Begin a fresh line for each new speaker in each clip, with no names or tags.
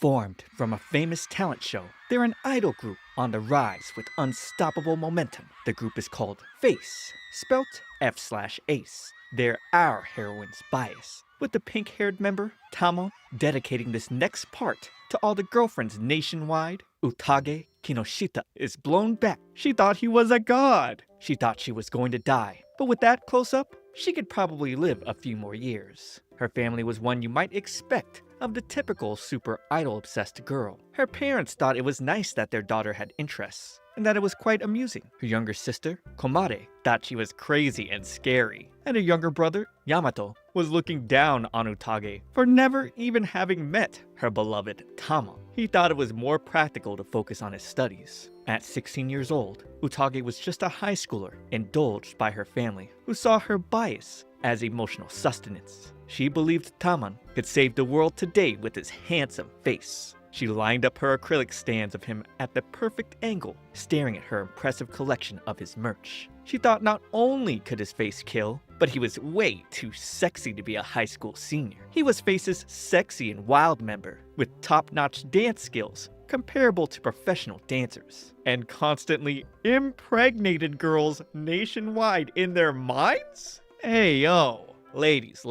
Formed from a famous talent show, they're an idol group on the rise with unstoppable momentum. The group is called Face, spelt F/Ace. They're our heroine's bias, with the pink-haired member, Tamo, dedicating this next part to all the girlfriends nationwide. Utage Kinoshita is blown back. She thought he was a god. She thought she was going to die, but with that close-up, she could probably live a few more years. Her family was one you might expect of the typical super idol-obsessed girl. Her parents thought it was nice that their daughter had interests, and that it was quite amusing. Her younger sister, Komare, thought she was crazy and scary. And her younger brother, Yamato, was looking down on Utage for never even having met her beloved Tama. He thought it was more practical to focus on his studies. At 16 years old, Utage was just a high schooler indulged by her family, who saw her bias as emotional sustenance. She believed Taman could save the world today with his handsome face. She lined up her acrylic stands of him at the perfect angle, staring at her impressive collection of his merch. She thought not only could his face kill, but he was way too sexy to be a high school senior. He was Face's sexy and wild member, with top-notch dance skills comparable to professional dancers, and constantly impregnated girls nationwide in their minds? Hey yo, ladies,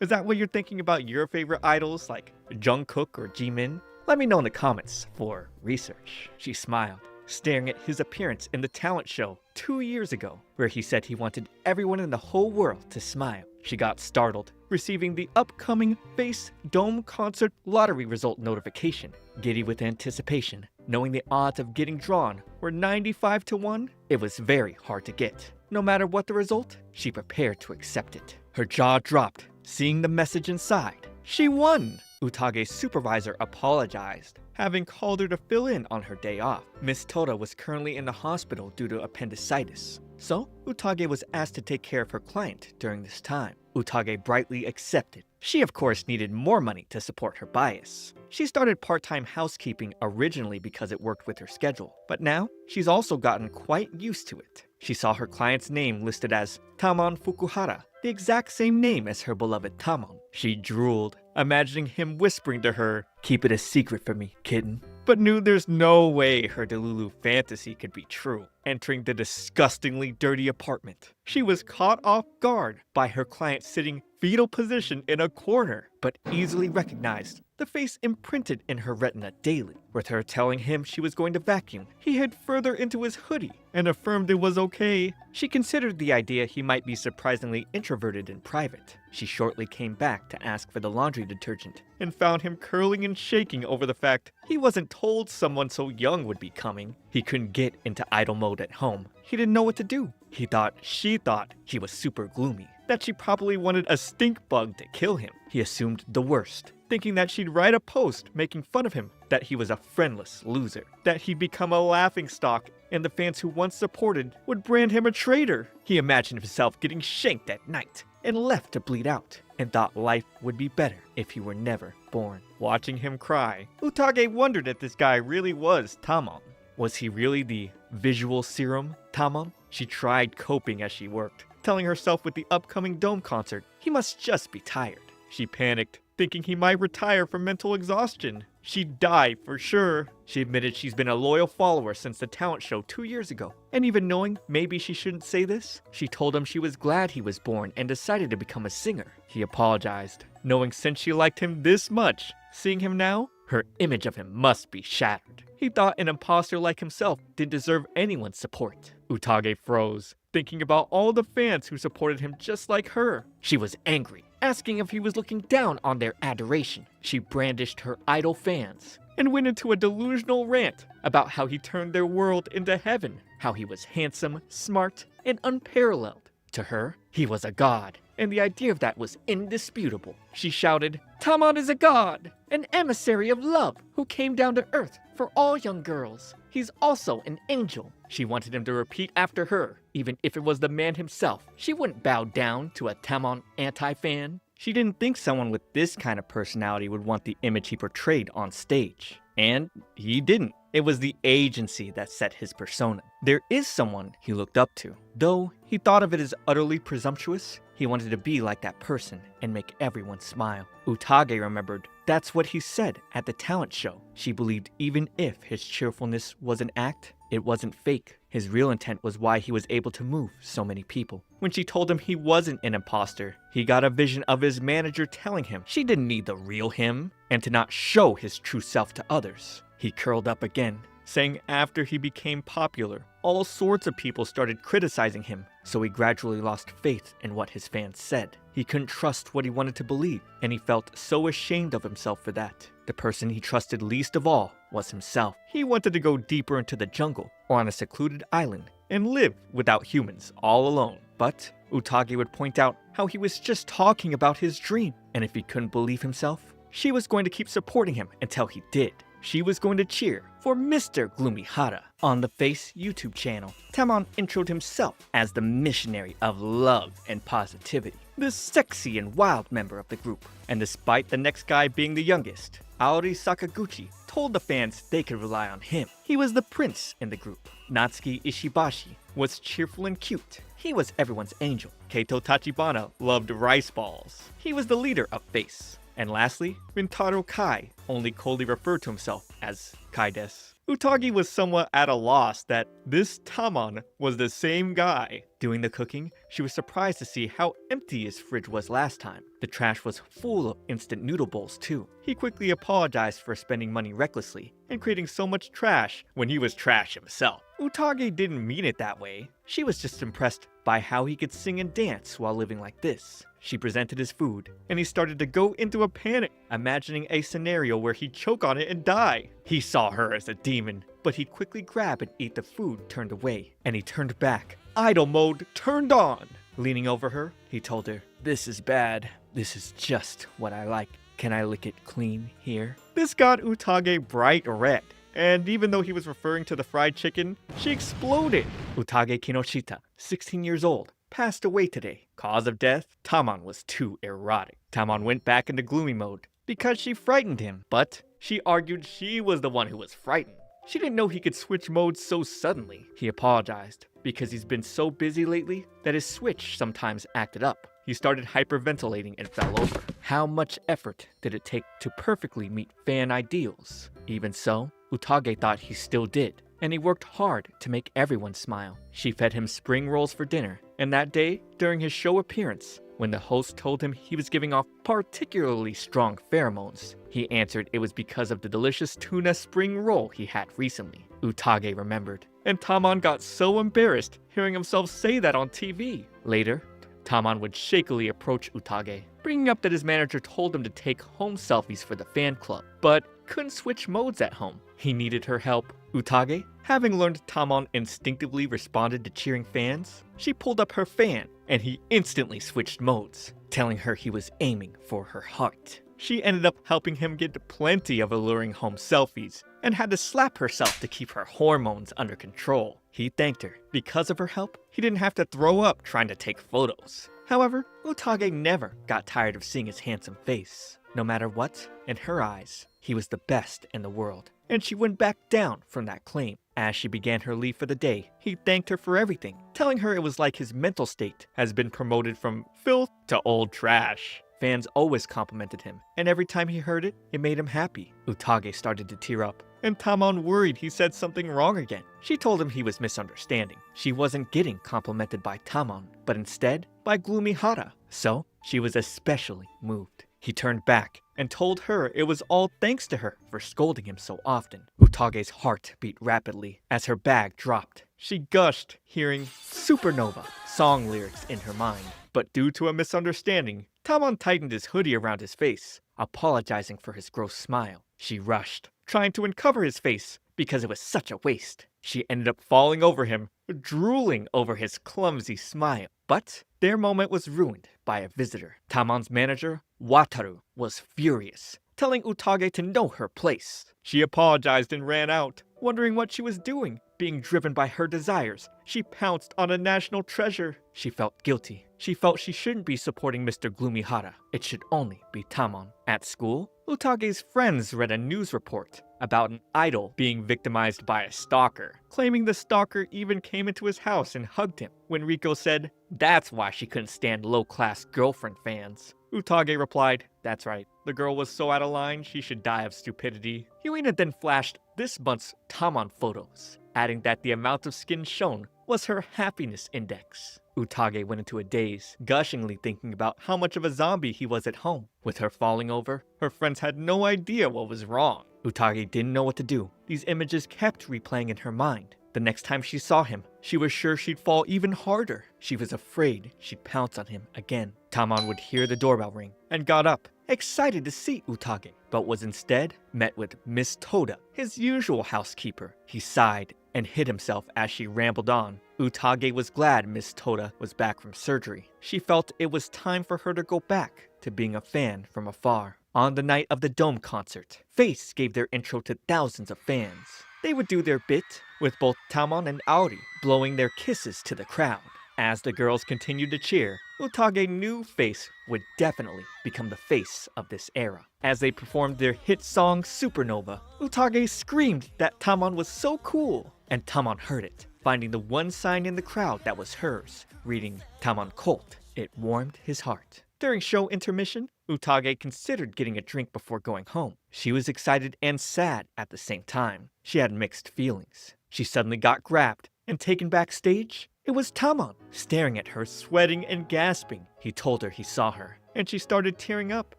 is that what you're thinking about your favorite idols like Jungkook or Jimin? Let me know in the comments for research. She smiled, staring at his appearance in the talent show 2 years ago, where he said he wanted everyone in the whole world to smile. She got startled, receiving the upcoming Face Dome concert lottery result notification. Giddy with anticipation, knowing the odds of getting drawn were 95 to 1, it was very hard to get. No matter what the result, she prepared to accept it. Her jaw dropped, seeing the message inside. She won! Utage's supervisor apologized, having called her to fill in on her day off. Miss Toda was currently in the hospital due to appendicitis, so Utage was asked to take care of her client during this time. Utage brightly accepted. She of course needed more money to support her bias. She started part-time housekeeping originally because it worked with her schedule, but now she's also gotten quite used to it. She saw her client's name listed as Tamon Fukuhara, the exact same name as her beloved Tamon. She drooled, imagining him whispering to her, "Keep it a secret for me, kitten," but knew there's no way her Delulu fantasy could be true. Entering the disgustingly dirty apartment, she was caught off guard by her client sitting fetal position in a corner, but easily recognized the face imprinted in her retina daily. With her telling him she was going to vacuum, he hid further into his hoodie and affirmed it was okay. She considered the idea he might be surprisingly introverted in private. She shortly came back to ask for the laundry detergent and found him curling and shaking over the fact he wasn't told someone so young would be coming. He couldn't get into idle mode at home. He didn't know what to do. She thought he was super gloomy, that she probably wanted a stink bug to kill him. He assumed the worst, thinking that she'd write a post making fun of him, that he was a friendless loser, that he'd become a laughingstock, and the fans who once supported would brand him a traitor. He imagined himself getting shanked at night and left to bleed out, and thought life would be better if he were never born. Watching him cry, Utage wondered if this guy really was Tamon. Was he really the visual serum Tamon? She tried coping as she worked, telling herself with the upcoming Dome concert, he must just be tired. She panicked, thinking he might retire from mental exhaustion. She'd die for sure. She admitted she's been a loyal follower since the talent show 2 years ago. And even knowing maybe she shouldn't say this, she told him she was glad he was born and decided to become a singer. He apologized, knowing since she liked him this much, seeing him now, her image of him must be shattered. He thought an imposter like himself didn't deserve anyone's support. Utage froze, thinking about all the fans who supported him just like her. She was angry, asking if he was looking down on their adoration. She brandished her idol fans and went into a delusional rant about how he turned their world into heaven, how he was handsome, smart, and unparalleled. To her, he was a god, and the idea of that was indisputable. She shouted, "Tamon is a god, an emissary of love who came down to earth for all young girls. He's also an angel." She wanted him to repeat after her, even if it was the man himself. She wouldn't bow down to a Tamon anti-fan. She didn't think someone with this kind of personality would want the image he portrayed on stage. And he didn't. It was the agency that set his persona. There is someone he looked up to. Though he thought of it as utterly presumptuous, he wanted to be like that person and make everyone smile. Utage remembered that's what he said at the talent show. She believed even if his cheerfulness was an act, it wasn't fake. His real intent was why he was able to move so many people. When she told him he wasn't an imposter, he got a vision of his manager telling him she didn't need the real him and to not show his true self to others. He curled up again, saying after he became popular, all sorts of people started criticizing him, so he gradually lost faith in what his fans said. He couldn't trust what he wanted to believe, and he felt so ashamed of himself for that. The person he trusted least of all was himself. He wanted to go deeper into the jungle or on a secluded island and live without humans all alone. But Utage would point out how he was just talking about his dream, and if he couldn't believe himself, she was going to keep supporting him until he did. She was going to cheer for Mr. Gloomy Hara. On the Face YouTube channel, Tamon introed himself as the missionary of love and positivity, the sexy and wild member of the group. And despite the next guy being the youngest, Aori Sakaguchi told the fans they could rely on him. He was the prince in the group. Natsuki Ishibashi was cheerful and cute. He was everyone's angel. Keito Tachibana loved rice balls. He was the leader of Face. And lastly, Rintaro Kai only coldly referred to himself as Kai-des. Utage was somewhat at a loss that this Tamon was the same guy. Doing the cooking, she was surprised to see how empty his fridge was last time. The trash was full of instant noodle bowls too. He quickly apologized for spending money recklessly and creating so much trash when he was trash himself. Utage didn't mean it that way. She was just impressed by how he could sing and dance while living like this. She presented his food, and he started to go into a panic, imagining a scenario where he'd choke on it and die. He saw her as a demon, but he'd quickly grab and eat the food turned away, and he turned back. Idle mode turned on! Leaning over her, he told her, "This is bad. This is just what I like. Can I lick it clean here?" This got Utage bright red, and even though he was referring to the fried chicken, she exploded. Utage Kinoshita, 16 years old, passed away today. Cause of death? Tamon was too erotic. Tamon went back into gloomy mode because she frightened him, but she argued she was the one who was frightened. She didn't know he could switch modes so suddenly. He apologized because he's been so busy lately that his switch sometimes acted up. He started hyperventilating and fell over. How much effort did it take to perfectly meet fan ideals? Even so, Utage thought he still did, and he worked hard to make everyone smile. She fed him spring rolls for dinner, and that day, during his show appearance, when the host told him he was giving off particularly strong pheromones, he answered it was because of the delicious tuna spring roll he had recently. Utage remembered, and Tamon got so embarrassed hearing himself say that on TV. Later, Tamon would shakily approach Utage, bringing up that his manager told him to take home selfies for the fan club, but couldn't switch modes at home. He needed her help. Utage, having learned Tamon instinctively responded to cheering fans, she pulled up her fan, and he instantly switched modes, telling her he was aiming for her heart. She ended up helping him get plenty of alluring home selfies, and had to slap herself to keep her hormones under control. He thanked her. Because of her help, he didn't have to throw up trying to take photos. However, Utage never got tired of seeing his handsome face. No matter what, in her eyes, he was the best in the world, and she wouldn't back down from that claim. As she began her leave for the day, he thanked her for everything, telling her it was like his mental state has been promoted from filth to old trash. Fans always complimented him, and every time he heard it, it made him happy. Utage started to tear up, and Tamon worried he said something wrong again. She told him he was misunderstanding. She wasn't getting complimented by Tamon, but instead by Gloomy Hara, so she was especially moved. He turned back and told her it was all thanks to her for scolding him so often. Utage's heart beat rapidly as her bag dropped. She gushed, hearing Supernova song lyrics in her mind. But due to a misunderstanding, Tamon tightened his hoodie around his face, apologizing for his gross smile. She rushed, trying to uncover his face because it was such a waste. She ended up falling over him, drooling over his clumsy smile. But their moment was ruined by a visitor. Tamon's manager, Wataru, was furious, telling Utage to know her place. She apologized and ran out, wondering what she was doing. Being driven by her desires, she pounced on a national treasure. She felt guilty She felt she shouldn't be supporting Mr. Gloomy Hara. It should only be Tamon. At school, Utage's friends read a news report about an idol being victimized by a stalker, claiming the stalker even came into his house and hugged him. When Riko said that's why she couldn't stand low-class girlfriend fans, Utage replied, that's right, the girl was so out of line she should die of stupidity. Yuina then flashed this month's Tamon photos, adding that the amount of skin shown was her happiness index. Utage went into a daze, gushingly thinking about how much of a zombie he was at home. With her falling over, her friends had no idea what was wrong. Utage didn't know what to do. These images kept replaying in her mind. The next time she saw him, she was sure she'd fall even harder. She was afraid she'd pounce on him again. Tamon would hear the doorbell ring and got up, excited to see Utage, but was instead met with Miss Toda, his usual housekeeper. He sighed and hid himself as she rambled on. Utage was glad Miss Toda was back from surgery. She felt it was time for her to go back to being a fan from afar. On the night of the Dome concert, Face gave their intro to thousands of fans. They would do their bit, with both Tamon and Aori blowing their kisses to the crowd. As the girls continued to cheer, Utage knew Face would definitely become the face of this era. As they performed their hit song Supernova, Utage screamed that Tamon was so cool, and Tamon heard it, finding the one sign in the crowd that was hers, reading Tamon Colt. It warmed his heart. During show intermission, Utage considered getting a drink before going home. She was excited and sad at the same time. She had mixed feelings. She suddenly got grabbed and taken backstage. It was Tamon, staring at her, sweating and gasping. He told her he saw her, and she started tearing up,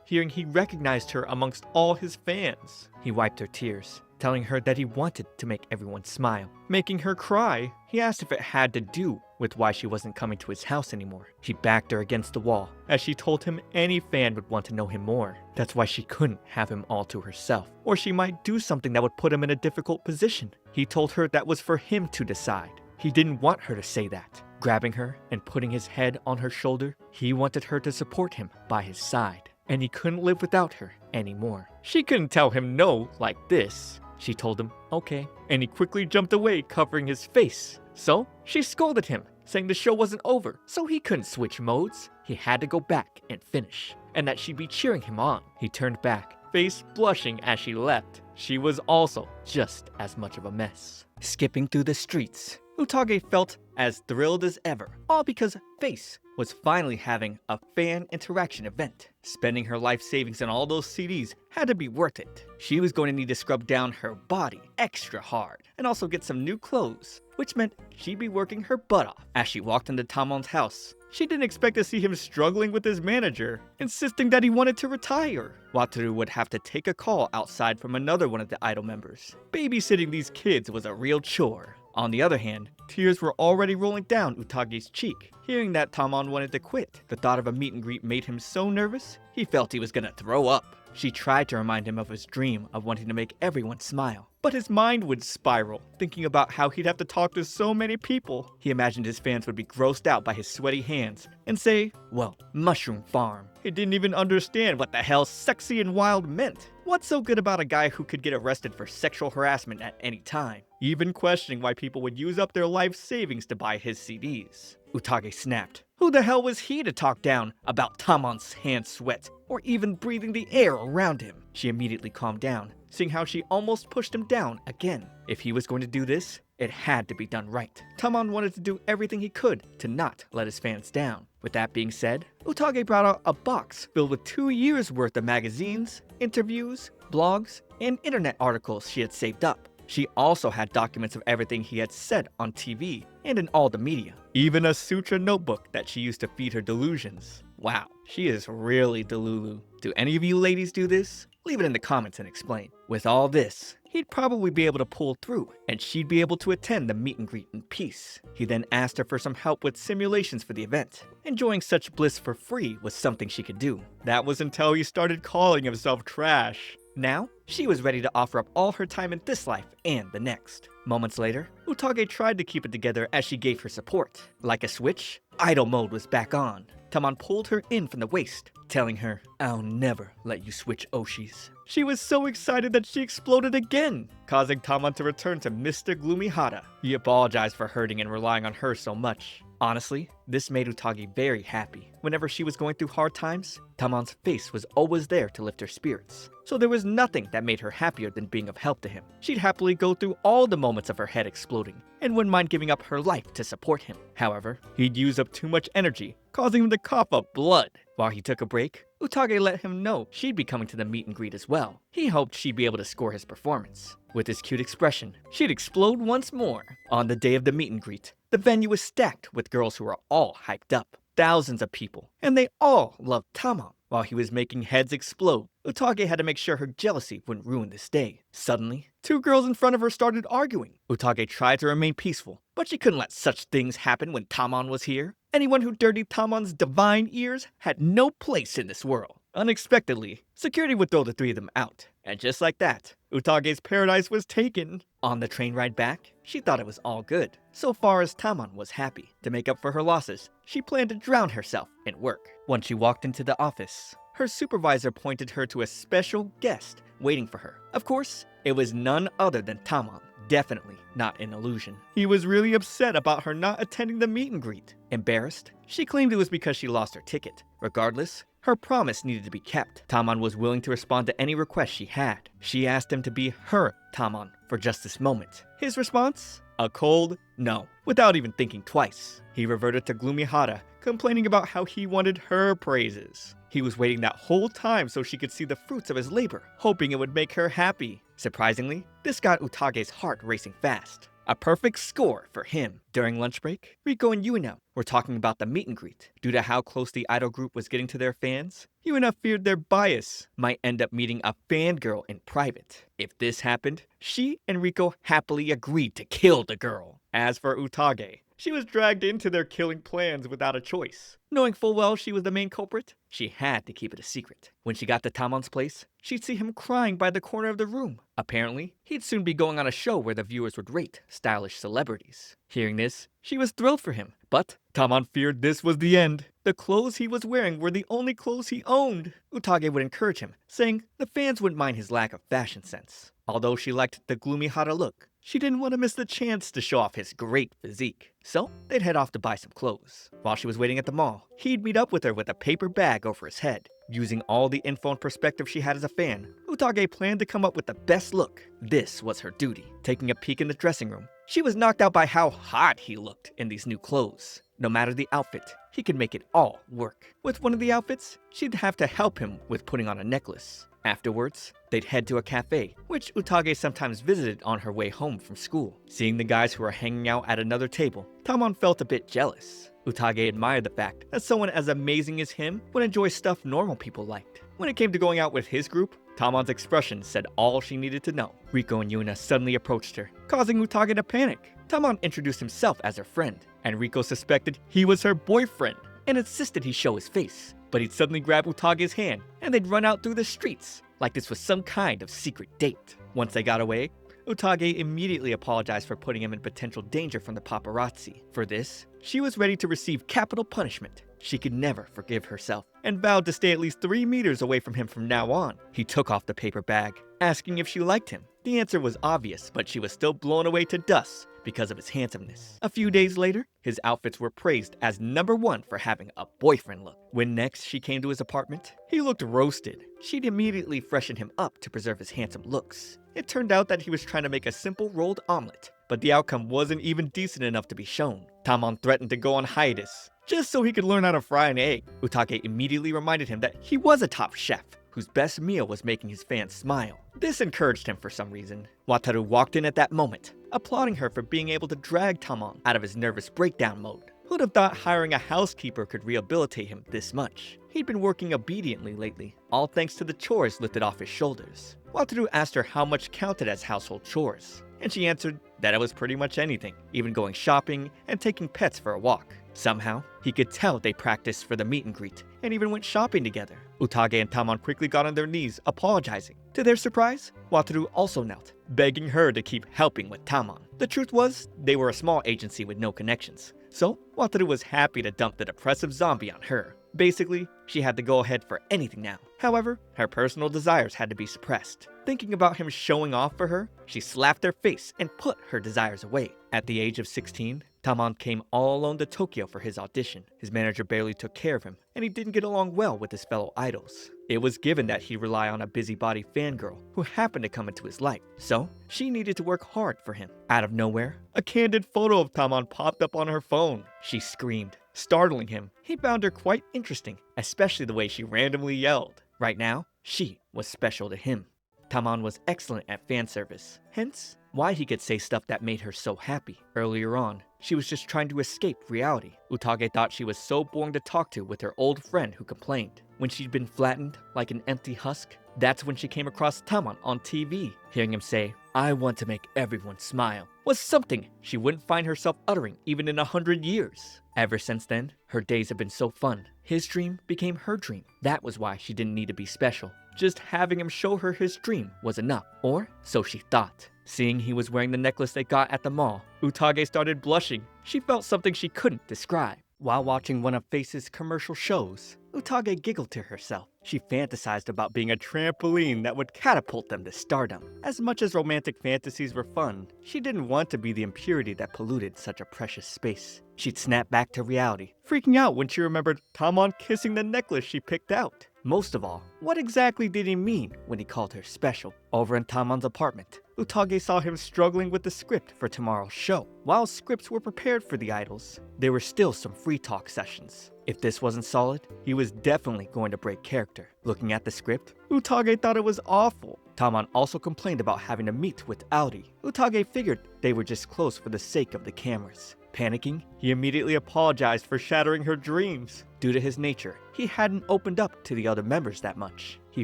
hearing he recognized her amongst all his fans. He wiped her tears, telling her that he wanted to make everyone smile. Making her cry, he asked if it had to do with why she wasn't coming to his house anymore. He backed her against the wall, as she told him any fan would want to know him more. That's why she couldn't have him all to herself, or she might do something that would put him in a difficult position. He told her that was for him to decide. He didn't want her to say that. Grabbing her and putting his head on her shoulder, he wanted her to support him by his side, and he couldn't live without her anymore. She couldn't tell him no like this. She told him, okay, and he quickly jumped away, covering his face. So she scolded him, saying the show wasn't over, so he couldn't switch modes. He had to go back and finish, and that she'd be cheering him on. He turned back, face blushing as she left. She was also just as much of a mess. Skipping through the streets, Utage felt as thrilled as ever, all because Face was finally having a fan interaction event. Spending her life savings on all those CDs had to be worth it. She was going to need to scrub down her body extra hard and also get some new clothes, which meant she'd be working her butt off. As she walked into Tamon's house, she didn't expect to see him struggling with his manager, insisting that he wanted to retire. Wataru would have to take a call outside from another one of the idol members. Babysitting these kids was a real chore. On the other hand, tears were already rolling down Utage's cheek. Hearing that Tamon wanted to quit, the thought of a meet and greet made him so nervous, he felt he was gonna throw up. She tried to remind him of his dream of wanting to make everyone smile, but his mind would spiral, thinking about how he'd have to talk to so many people. He imagined his fans would be grossed out by his sweaty hands and say, well, mushroom farm. He didn't even understand what the hell sexy and wild meant. What's so good about a guy who could get arrested for sexual harassment at any time? Even questioning why people would use up their life savings to buy his CDs. Utage snapped. Who the hell was he to talk down about Tamon's hand sweat, or even breathing the air around him? She immediately calmed down, seeing how she almost pushed him down again. If he was going to do this, it had to be done right. Tamon wanted to do everything he could to not let his fans down. With that being said, Utage brought out a box filled with 2 years worth of magazines, interviews, blogs, and internet articles she had saved up. She also had documents of everything he had said on TV and in all the media. Even a sutra notebook that she used to feed her delusions. Wow, she is really delulu. Do any of you ladies do this? Leave it in the comments and explain. With all this, he'd probably be able to pull through, and she'd be able to attend the meet and greet in peace. He then asked her for some help with simulations for the event. Enjoying such bliss for free was something she could do. That was until he started calling himself trash. Now, she was ready to offer up all her time in this life and the next. Moments later, Utage tried to keep it together as she gave her support. Like a switch, idol mode was back on. Tamon pulled her in from the waist, telling her, I'll never let you switch Oshis. She was so excited that she exploded again, causing Tamon to return to Mr. Gloomy Hara. He apologized for hurting and relying on her so much. Honestly, this made Utage very happy. Whenever she was going through hard times, Tamon's face was always there to lift her spirits. So there was nothing that made her happier than being of help to him. She'd happily go through all the moments of her head exploding, and wouldn't mind giving up her life to support him. However, he'd use up too much energy, causing him to cough up blood. While he took a break, Utage let him know she'd be coming to the meet and greet as well. He hoped she'd be able to score his performance. With his cute expression, she'd explode once more. On the day of the meet and greet, the venue was stacked with girls who were all hyped up. Thousands of people, and they all loved Tamon. While he was making heads explode, Utage had to make sure her jealousy wouldn't ruin this day. Suddenly, two girls in front of her started arguing. Utage tried to remain peaceful, but she couldn't let such things happen when Tamon was here. Anyone who dirtied Tamon's divine ears had no place in this world. Unexpectedly, security would throw the three of them out. And just like that, Utage's paradise was taken. On the train ride back, she thought it was all good, so far as Tamon was happy. To make up for her losses, she planned to drown herself in work. Once she walked into the office, her supervisor pointed her to a special guest waiting for her. Of course, it was none other than Tamon. Definitely not an illusion. He was really upset about her not attending the meet and greet. Embarrassed, she claimed it was because she lost her ticket. Regardless, her promise needed to be kept. Tamon was willing to respond to any request she had. She asked him to be her Tamon for just this moment. His response? A cold no. Without even thinking twice, he reverted to gloomy Hara, complaining about how he wanted her praises. He was waiting that whole time so she could see the fruits of his labor, hoping it would make her happy. Surprisingly, this got Utage's heart racing fast. A perfect score for him. During lunch break, Riko and Yuina were talking about the meet and greet. Due to how close the idol group was getting to their fans, Yuina feared their bias might end up meeting a fangirl in private. If this happened, she and Riko happily agreed to kill the girl. As for Utage, she was dragged into their killing plans without a choice. Knowing full well she was the main culprit, she had to keep it a secret. When she got to Tamon's place, she'd see him crying by the corner of the room. Apparently, he'd soon be going on a show where the viewers would rate stylish celebrities. Hearing this, she was thrilled for him, but Tamon feared this was the end. The clothes he was wearing were the only clothes he owned. Utage would encourage him, saying the fans wouldn't mind his lack of fashion sense. Although she liked the gloomy Hara look, she didn't want to miss the chance to show off his great physique. So, they'd head off to buy some clothes. While she was waiting at the mall, he'd meet up with her with a paper bag over his head. Using all the info and perspective she had as a fan, Utage planned to come up with the best look. This was her duty. Taking a peek in the dressing room, she was knocked out by how hot he looked in these new clothes. No matter the outfit, he could make it all work. With one of the outfits, she'd have to help him with putting on a necklace. Afterwards, they'd head to a cafe, which Utage sometimes visited on her way home from school. Seeing the guys who were hanging out at another table, Tamon felt a bit jealous. Utage admired the fact that someone as amazing as him would enjoy stuff normal people liked. When it came to going out with his group, Tamon's expression said all she needed to know. Riko and Yuna suddenly approached her, causing Utage to panic. Tamon introduced himself as her friend, and Riko suspected he was her boyfriend and insisted he show his face. But he'd suddenly grab Utage's hand, and they'd run out through the streets, like this was some kind of secret date. Once they got away, Utage immediately apologized for putting him in potential danger from the paparazzi. For this, she was ready to receive capital punishment. She could never forgive herself, and vowed to stay at least 3 meters away from him from now on. He took off the paper bag, asking if she liked him. The answer was obvious, but she was still blown away to dust because of his handsomeness. A few days later, his outfits were praised as #1 for having a boyfriend look. When next she came to his apartment, he looked roasted. She'd immediately freshen him up to preserve his handsome looks. It turned out that he was trying to make a simple rolled omelet, but the outcome wasn't even decent enough to be shown. Tamon threatened to go on hiatus, just so he could learn how to fry an egg. Utage immediately reminded him that he was a top chef, whose best meal was making his fans smile. This encouraged him for some reason. Wataru walked in at that moment, applauding her for being able to drag Tamon out of his nervous breakdown mode. Who'd have thought hiring a housekeeper could rehabilitate him this much? He'd been working obediently lately, all thanks to the chores lifted off his shoulders. Wataru asked her how much counted as household chores, and she answered that it was pretty much anything, even going shopping and taking pets for a walk. Somehow, he could tell they practiced for the meet and greet, and even went shopping together. Utage and Tamon quickly got on their knees, apologizing. To their surprise, Wataru also knelt, begging her to keep helping with Tamon. The truth was, they were a small agency with no connections, so Wataru was happy to dump the depressive zombie on her. Basically, she had to go ahead for anything now. However, her personal desires had to be suppressed. Thinking about him showing off for her, she slapped their face and put her desires away. At the age of 16, Tamon came all alone to Tokyo for his audition. His manager barely took care of him, and he didn't get along well with his fellow idols. It was given that he'd rely on a busybody fangirl who happened to come into his life, so she needed to work hard for him. Out of nowhere, a candid photo of Tamon popped up on her phone. She screamed, startling him. He found her quite interesting, especially the way she randomly yelled. Right now, she was special to him. Tamon was excellent at fan service, hence why he could say stuff that made her so happy. Earlier on, she was just trying to escape reality. Utage thought she was so boring to talk to with her old friend who complained. When she'd been flattened like an empty husk, that's when she came across Tamon on TV. Hearing him say, "I want to make everyone smile," was something she wouldn't find herself uttering even in 100 years. Ever since then, her days have been so fun. His dream became her dream. That was why she didn't need to be special. Just having him show her his dream was enough, or so she thought. Seeing he was wearing the necklace they got at the mall, Utage started blushing. She felt something she couldn't describe. While watching one of Face's commercial shows, Utage giggled to herself. She fantasized about being a trampoline that would catapult them to stardom. As much as romantic fantasies were fun, she didn't want to be the impurity that polluted such a precious space. She'd snap back to reality, freaking out when she remembered Tamon kissing the necklace she picked out. Most of all, what exactly did he mean when he called her special? Over in Tamon's apartment, Utage saw him struggling with the script for tomorrow's show. While scripts were prepared for the idols, there were still some free talk sessions. If this wasn't solid, he was definitely going to break character. Looking at the script, Utage thought it was awful. Tamon also complained about having to meet with Audi. Utage figured they were just close for the sake of the cameras. Panicking, he immediately apologized for shattering her dreams. Due to his nature, he hadn't opened up to the other members that much. He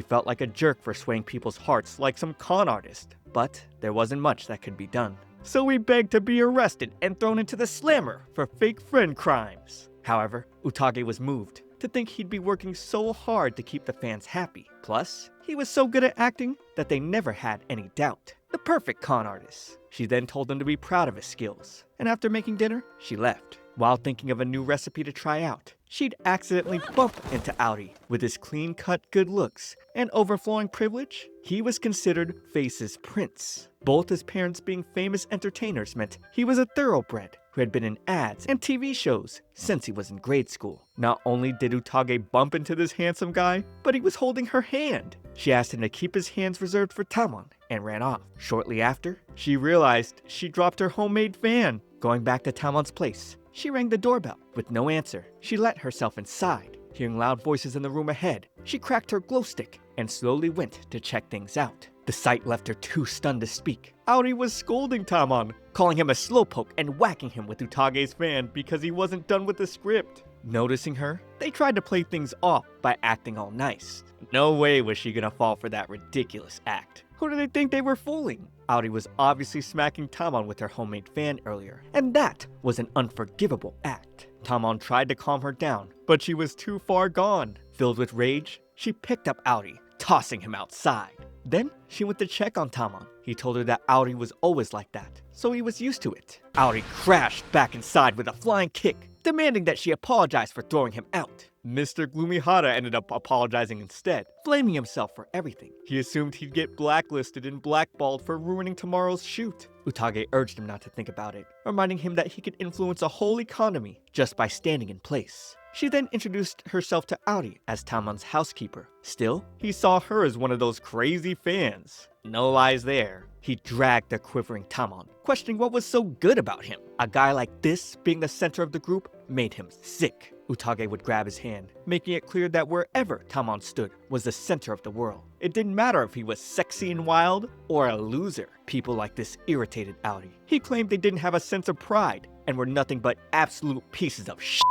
felt like a jerk for swaying people's hearts like some con artist, but there wasn't much that could be done. So he begged to be arrested and thrown into the slammer for fake friend crimes. However, Utage was moved to think he'd be working so hard to keep the fans happy. Plus, he was so good at acting that they never had any doubt. The perfect con artist. She then told him to be proud of his skills, and after making dinner, she left. While thinking of a new recipe to try out, she'd accidentally bump into Audi. With his clean-cut good looks and overflowing privilege, he was considered Face's prince. Both his parents being famous entertainers meant he was a thoroughbred who had been in ads and TV shows since he was in grade school. Not only did Utage bump into this handsome guy, but he was holding her hand. She asked him to keep his hands reserved for Tamon and ran off. Shortly after, she realized she dropped her homemade fan. Going back to Tamon's place, she rang the doorbell. With no answer, she let herself inside. Hearing loud voices in the room ahead, she cracked her glow stick and slowly went to check things out. The sight left her too stunned to speak. Audi was scolding Tamon, calling him a slowpoke and whacking him with Utage's fan because he wasn't done with the script. Noticing her, they tried to play things off by acting all nice. No way was she gonna fall for that ridiculous act. Who did they think they were fooling? Audi was obviously smacking Tamon with her homemade fan earlier, and that was an unforgivable act. Tamon tried to calm her down, but she was too far gone. Filled with rage, she picked up Audi, tossing him outside. Then she went to check on Tamon. He told her that Audi was always like that, so he was used to it. Audi crashed back inside with a flying kick, demanding that she apologize for throwing him out. Mr. Gloomy Hara ended up apologizing instead, blaming himself for everything. He assumed he'd get blacklisted and blackballed for ruining tomorrow's shoot. Utage urged him not to think about it, reminding him that he could influence a whole economy just by standing in place. She then introduced herself to Audi as Tamon's housekeeper. Still, he saw her as one of those crazy fans. No lies there. He dragged the quivering Tamon, questioning what was so good about him. A guy like this being the center of the group made him sick. Utage would grab his hand, making it clear that wherever Tamon stood was the center of the world. It didn't matter if he was sexy and wild or a loser. People like this irritated Audi. He claimed they didn't have a sense of pride and were nothing but absolute pieces of shit.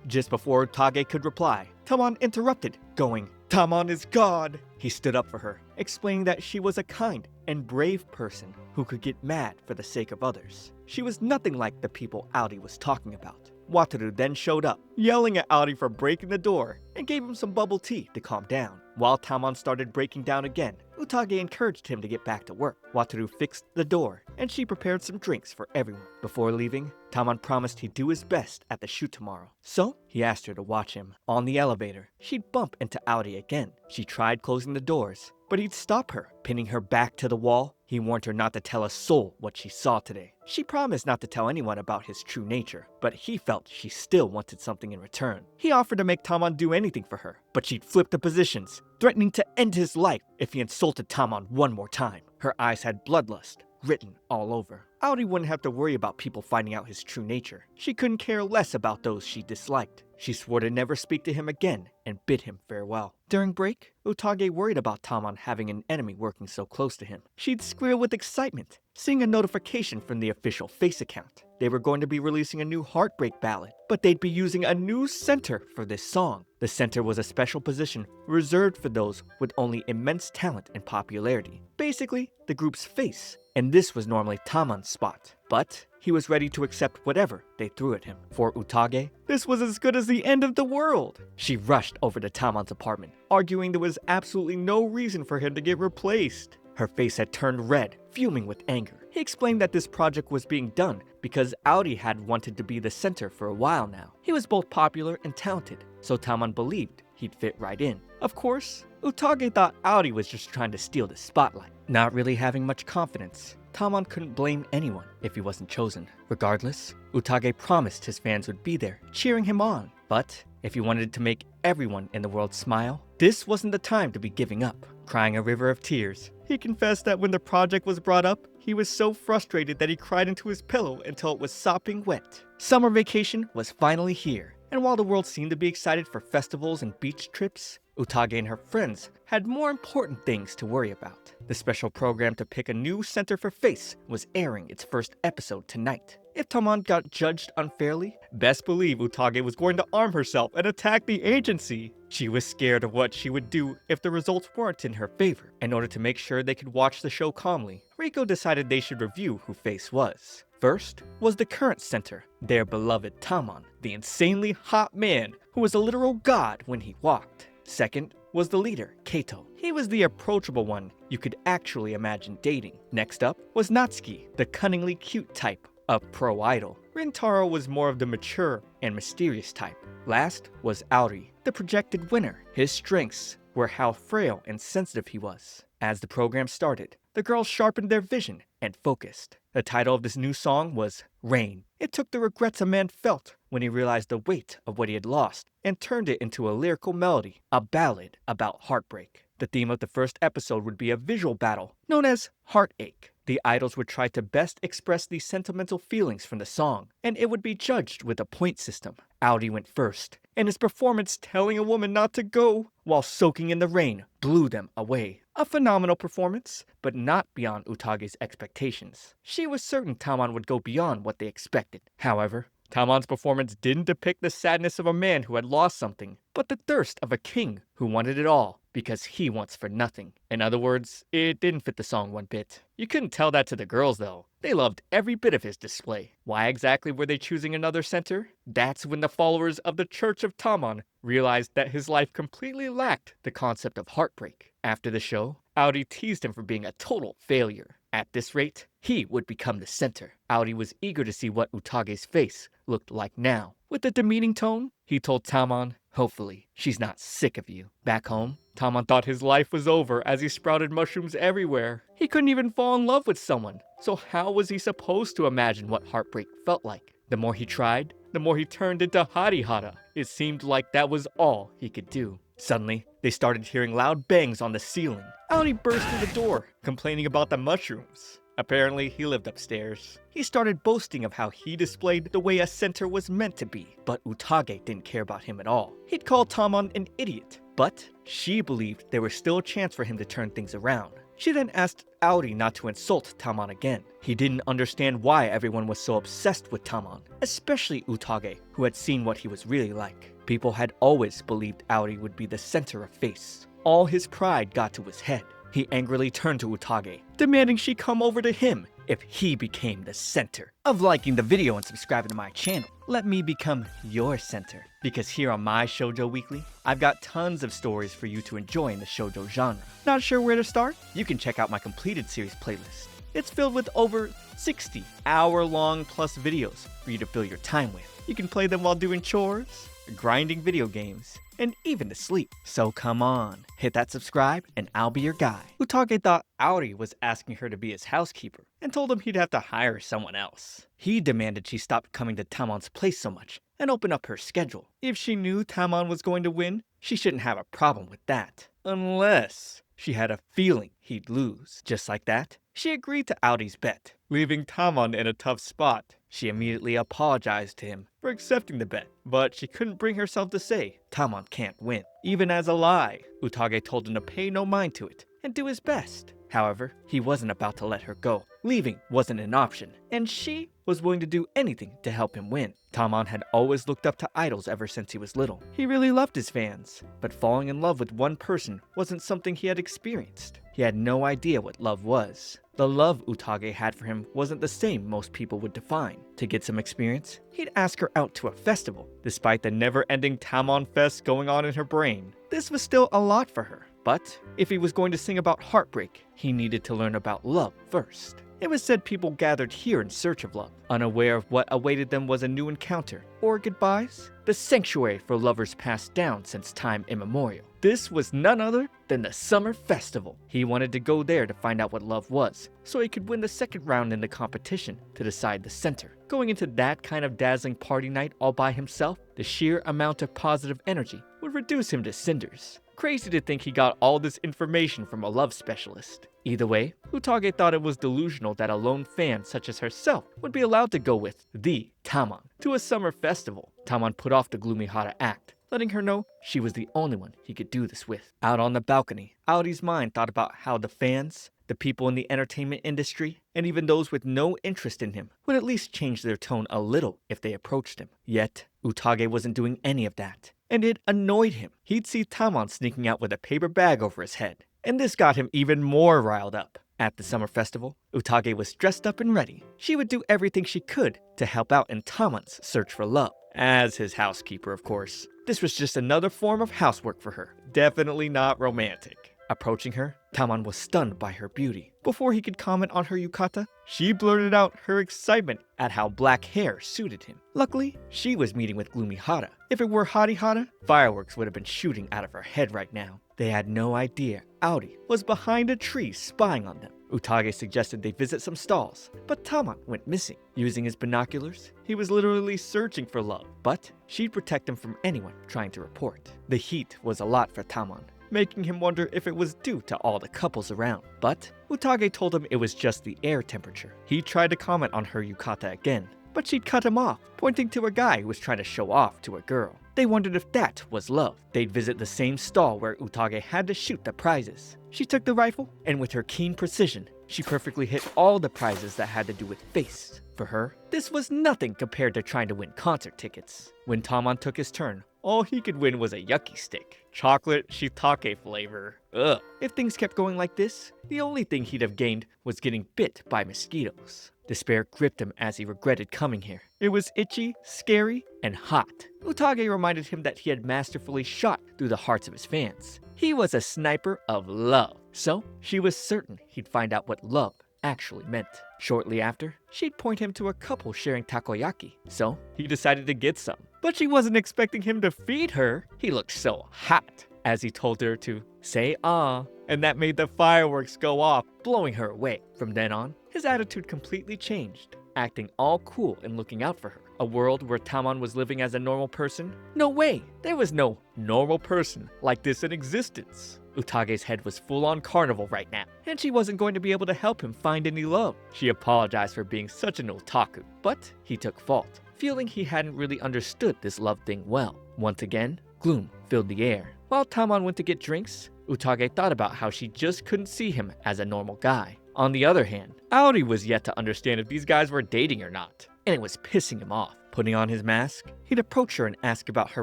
Just before Utage could reply, Tamon interrupted, going, "Tamon is God!" He stood up for her, explaining that she was a kind and brave person who could get mad for the sake of others. She was nothing like the people Audi was talking about. Wataru then showed up, yelling at Audi for breaking the door, and gave him some bubble tea to calm down. While Tamon started breaking down again, Utage encouraged him to get back to work. Wataru fixed the door, and she prepared some drinks for everyone. Before leaving, Tamon promised he'd do his best at the shoot tomorrow, so he asked her to watch him. On the elevator, she'd bump into Audi again. She tried closing the doors, but he'd stop her. Pinning her back to the wall, He warned her not to tell a soul what she saw today. She promised not to tell anyone about his true nature, but he felt she still wanted something in return. He offered to make Tamon do anything for her, but she'd flip the positions, threatening to end his life if he insulted Tamon one more time. Her eyes had bloodlust written all over. Auri wouldn't have to worry about people finding out his true nature. She couldn't care less about those she disliked. She swore to never speak to him again and bid him farewell. During break, Utage worried about Tamon having an enemy working so close to him. She'd squeal with excitement, seeing a notification from the official Face account. They were going to be releasing a new Heartbreak ballad, but they'd be using a new center for this song. The center was a special position reserved for those with only immense talent and popularity. Basically, the group's face. And this was normally Tamon's spot. But he was ready to accept whatever they threw at him. For Utage, this was as good as the end of the world. She rushed over to Tamon's apartment, arguing there was absolutely no reason for him to get replaced. Her face had turned red, fuming with anger. He explained that this project was being done because Auri had wanted to be the center for a while now. He was both popular and talented, so Tamon believed he'd fit right in. Of course, Utage thought Auri was just trying to steal the spotlight. Not really having much confidence, Tamon couldn't blame anyone if he wasn't chosen. Regardless, Utage promised his fans would be there, cheering him on. But if he wanted to make everyone in the world smile, this wasn't the time to be giving up. Crying a river of tears, he confessed that when the project was brought up, he was so frustrated that he cried into his pillow until it was sopping wet. Summer vacation was finally here, and while the world seemed to be excited for festivals and beach trips, Utage and her friends had more important things to worry about. The special program to pick a new center for Face was airing its first episode tonight. If Tamon got judged unfairly, best believe Utage was going to arm herself and attack the agency. She was scared of what she would do if the results weren't in her favor. In order to make sure they could watch the show calmly, Rico decided they should review who Face was. First was the current center, their beloved Tamon, the insanely hot man who was a literal god when he walked. Second was the leader, Kato. He was the approachable one you could actually imagine dating. Next up was Natsuki, the cunningly cute type of pro idol. Rintaro was more of the mature and mysterious type. Last was Auri, the projected winner. His strengths were how frail and sensitive he was. As the program started, the girls sharpened their vision and focused. The title of this new song was Rain. It took the regrets a man felt when he realized the weight of what he had lost and turned it into a lyrical melody, a ballad about heartbreak. The theme of the first episode would be a visual battle known as Heartache. The idols would try to best express these sentimental feelings from the song, and it would be judged with a point system. Audi went first, and his performance telling a woman not to go while soaking in the rain blew them away. A phenomenal performance, but not beyond Utage's expectations. She was certain Tamon would go beyond what they expected. However, Tamon's performance didn't depict the sadness of a man who had lost something, but the thirst of a king who wanted it all because he wants for nothing. In other words, it didn't fit the song one bit. You couldn't tell that to the girls though. They loved every bit of his display. Why exactly were they choosing another center? That's when the followers of the Church of Tamon realized that his life completely lacked the concept of heartbreak. After the show, Audi teased him for being a total failure. At this rate, he would become the center. Audi was eager to see what Utage's face looked like now. With a demeaning tone, he told Tamon, "Hopefully, she's not sick of you." Back home, Tamon thought his life was over as he sprouted mushrooms everywhere. He couldn't even fall in love with someone, so how was he supposed to imagine what heartbreak felt like? The more he tried, the more he turned into Harihara. It seemed like that was all he could do. Suddenly, they started hearing loud bangs on the ceiling. Audi burst through the door, complaining about the mushrooms. Apparently, he lived upstairs. He started boasting of how he displayed the way a center was meant to be, but Utage didn't care about him at all. He'd called Tamon an idiot, but she believed there was still a chance for him to turn things around. She then asked Audi not to insult Tamon again. He didn't understand why everyone was so obsessed with Tamon, especially Utage, who had seen what he was really like. People had always believed Audi would be the center of Face. All his pride got to his head. He angrily turned to Utage, demanding she come over to him if he became the center. Of liking the video and subscribing to my channel, let me become your center. Because here on my Shoujo Weekly, I've got tons of stories for you to enjoy in the shoujo genre. Not sure where to start? You can check out my completed series playlist. It's filled with over 60 hour-long plus videos for you to fill your time with. You can play them while doing chores, grinding video games, and even to sleep. So come on, hit that subscribe and I'll be your guy. Utage thought Aori was asking her to be his housekeeper and told him he'd have to hire someone else. He demanded she stop coming to Tamon's place so much and open up her schedule. If she knew Tamon was going to win, she shouldn't have a problem with that. Unless she had a feeling he'd lose. Just like that, she agreed to Aori's bet, leaving Tamon in a tough spot. She immediately apologized to him for accepting the bet, but she couldn't bring herself to say Tamon can't win. Even as a lie, Utage told him to pay no mind to it and do his best. However, he wasn't about to let her go. Leaving wasn't an option, and she was willing to do anything to help him win. Tamon had always looked up to idols ever since he was little. He really loved his fans, but falling in love with one person wasn't something he had experienced. He had no idea what love was. The love Utage had for him wasn't the same most people would define. To get some experience, he'd ask her out to a festival. Despite the never-ending Tamon fest going on in her brain, this was still a lot for her. But if he was going to sing about heartbreak, he needed to learn about love first. It was said people gathered here in search of love, unaware of what awaited them was a new encounter, or goodbyes, the sanctuary for lovers passed down since time immemorial. This was none other than the summer festival. He wanted to go there to find out what love was, so he could win the second round in the competition to decide the center. Going into that kind of dazzling party night all by himself, the sheer amount of positive energy would reduce him to cinders. Crazy to think he got all this information from a love specialist. Either way, Utage thought it was delusional that a lone fan such as herself would be allowed to go with the Tamon to a summer festival. Tamon put off the gloomy Hara act, letting her know she was the only one he could do this with. Out on the balcony, Aori's mind thought about how the fans, the people in the entertainment industry, and even those with no interest in him would at least change their tone a little if they approached him. Yet, Utage wasn't doing any of that, and it annoyed him. He'd see Tamon sneaking out with a paper bag over his head, and this got him even more riled up. At the summer festival, Utage was dressed up and ready. She would do everything she could to help out in Tamon's search for love. As his housekeeper, of course. This was just another form of housework for her. Definitely not romantic. Approaching her, Tamon was stunned by her beauty. Before he could comment on her yukata, she blurted out her excitement at how black hair suited him. Luckily, she was meeting with gloomy Hara. If it were Hari Hara, fireworks would have been shooting out of her head right now. They had no idea Aori was behind a tree spying on them. Utage suggested they visit some stalls, but Tamon went missing. Using his binoculars, he was literally searching for love, but she'd protect him from anyone trying to report. The heat was a lot for Tamon, making him wonder if it was due to all the couples around. But Utage told him it was just the air temperature. He tried to comment on her yukata again, but she'd cut him off, pointing to a guy who was trying to show off to a girl. They wondered if that was love. They'd visit the same stall where Utage had to shoot the prizes. She took the rifle, and with her keen precision, she perfectly hit all the prizes that had to do with face. For her, this was nothing compared to trying to win concert tickets. When Tamon took his turn, all he could win was a yucky stick. Chocolate shiitake flavor. Ugh. If things kept going like this, the only thing he'd have gained was getting bit by mosquitoes. Despair gripped him as he regretted coming here. It was itchy, scary, and hot. Utage reminded him that he had masterfully shot through the hearts of his fans. He was a sniper of love. So, she was certain he'd find out what love actually meant. Shortly after, she'd point him to a couple sharing takoyaki. So, he decided to get some. But she wasn't expecting him to feed her. He looked so hot as he told her to say ah, and that made the fireworks go off, blowing her away. From then on, his attitude completely changed, acting all cool and looking out for her. A world where Tamon was living as a normal person? No way! There was no normal person like this in existence. Utage's head was full on carnival right now, and she wasn't going to be able to help him find any love. She apologized for being such an otaku, but he took fault, feeling he hadn't really understood this love thing well. Once again, gloom filled the air. While Tamon went to get drinks, Utage thought about how she just couldn't see him as a normal guy. On the other hand, Aori was yet to understand if these guys were dating or not, and it was pissing him off. Putting on his mask, he'd approach her and ask about her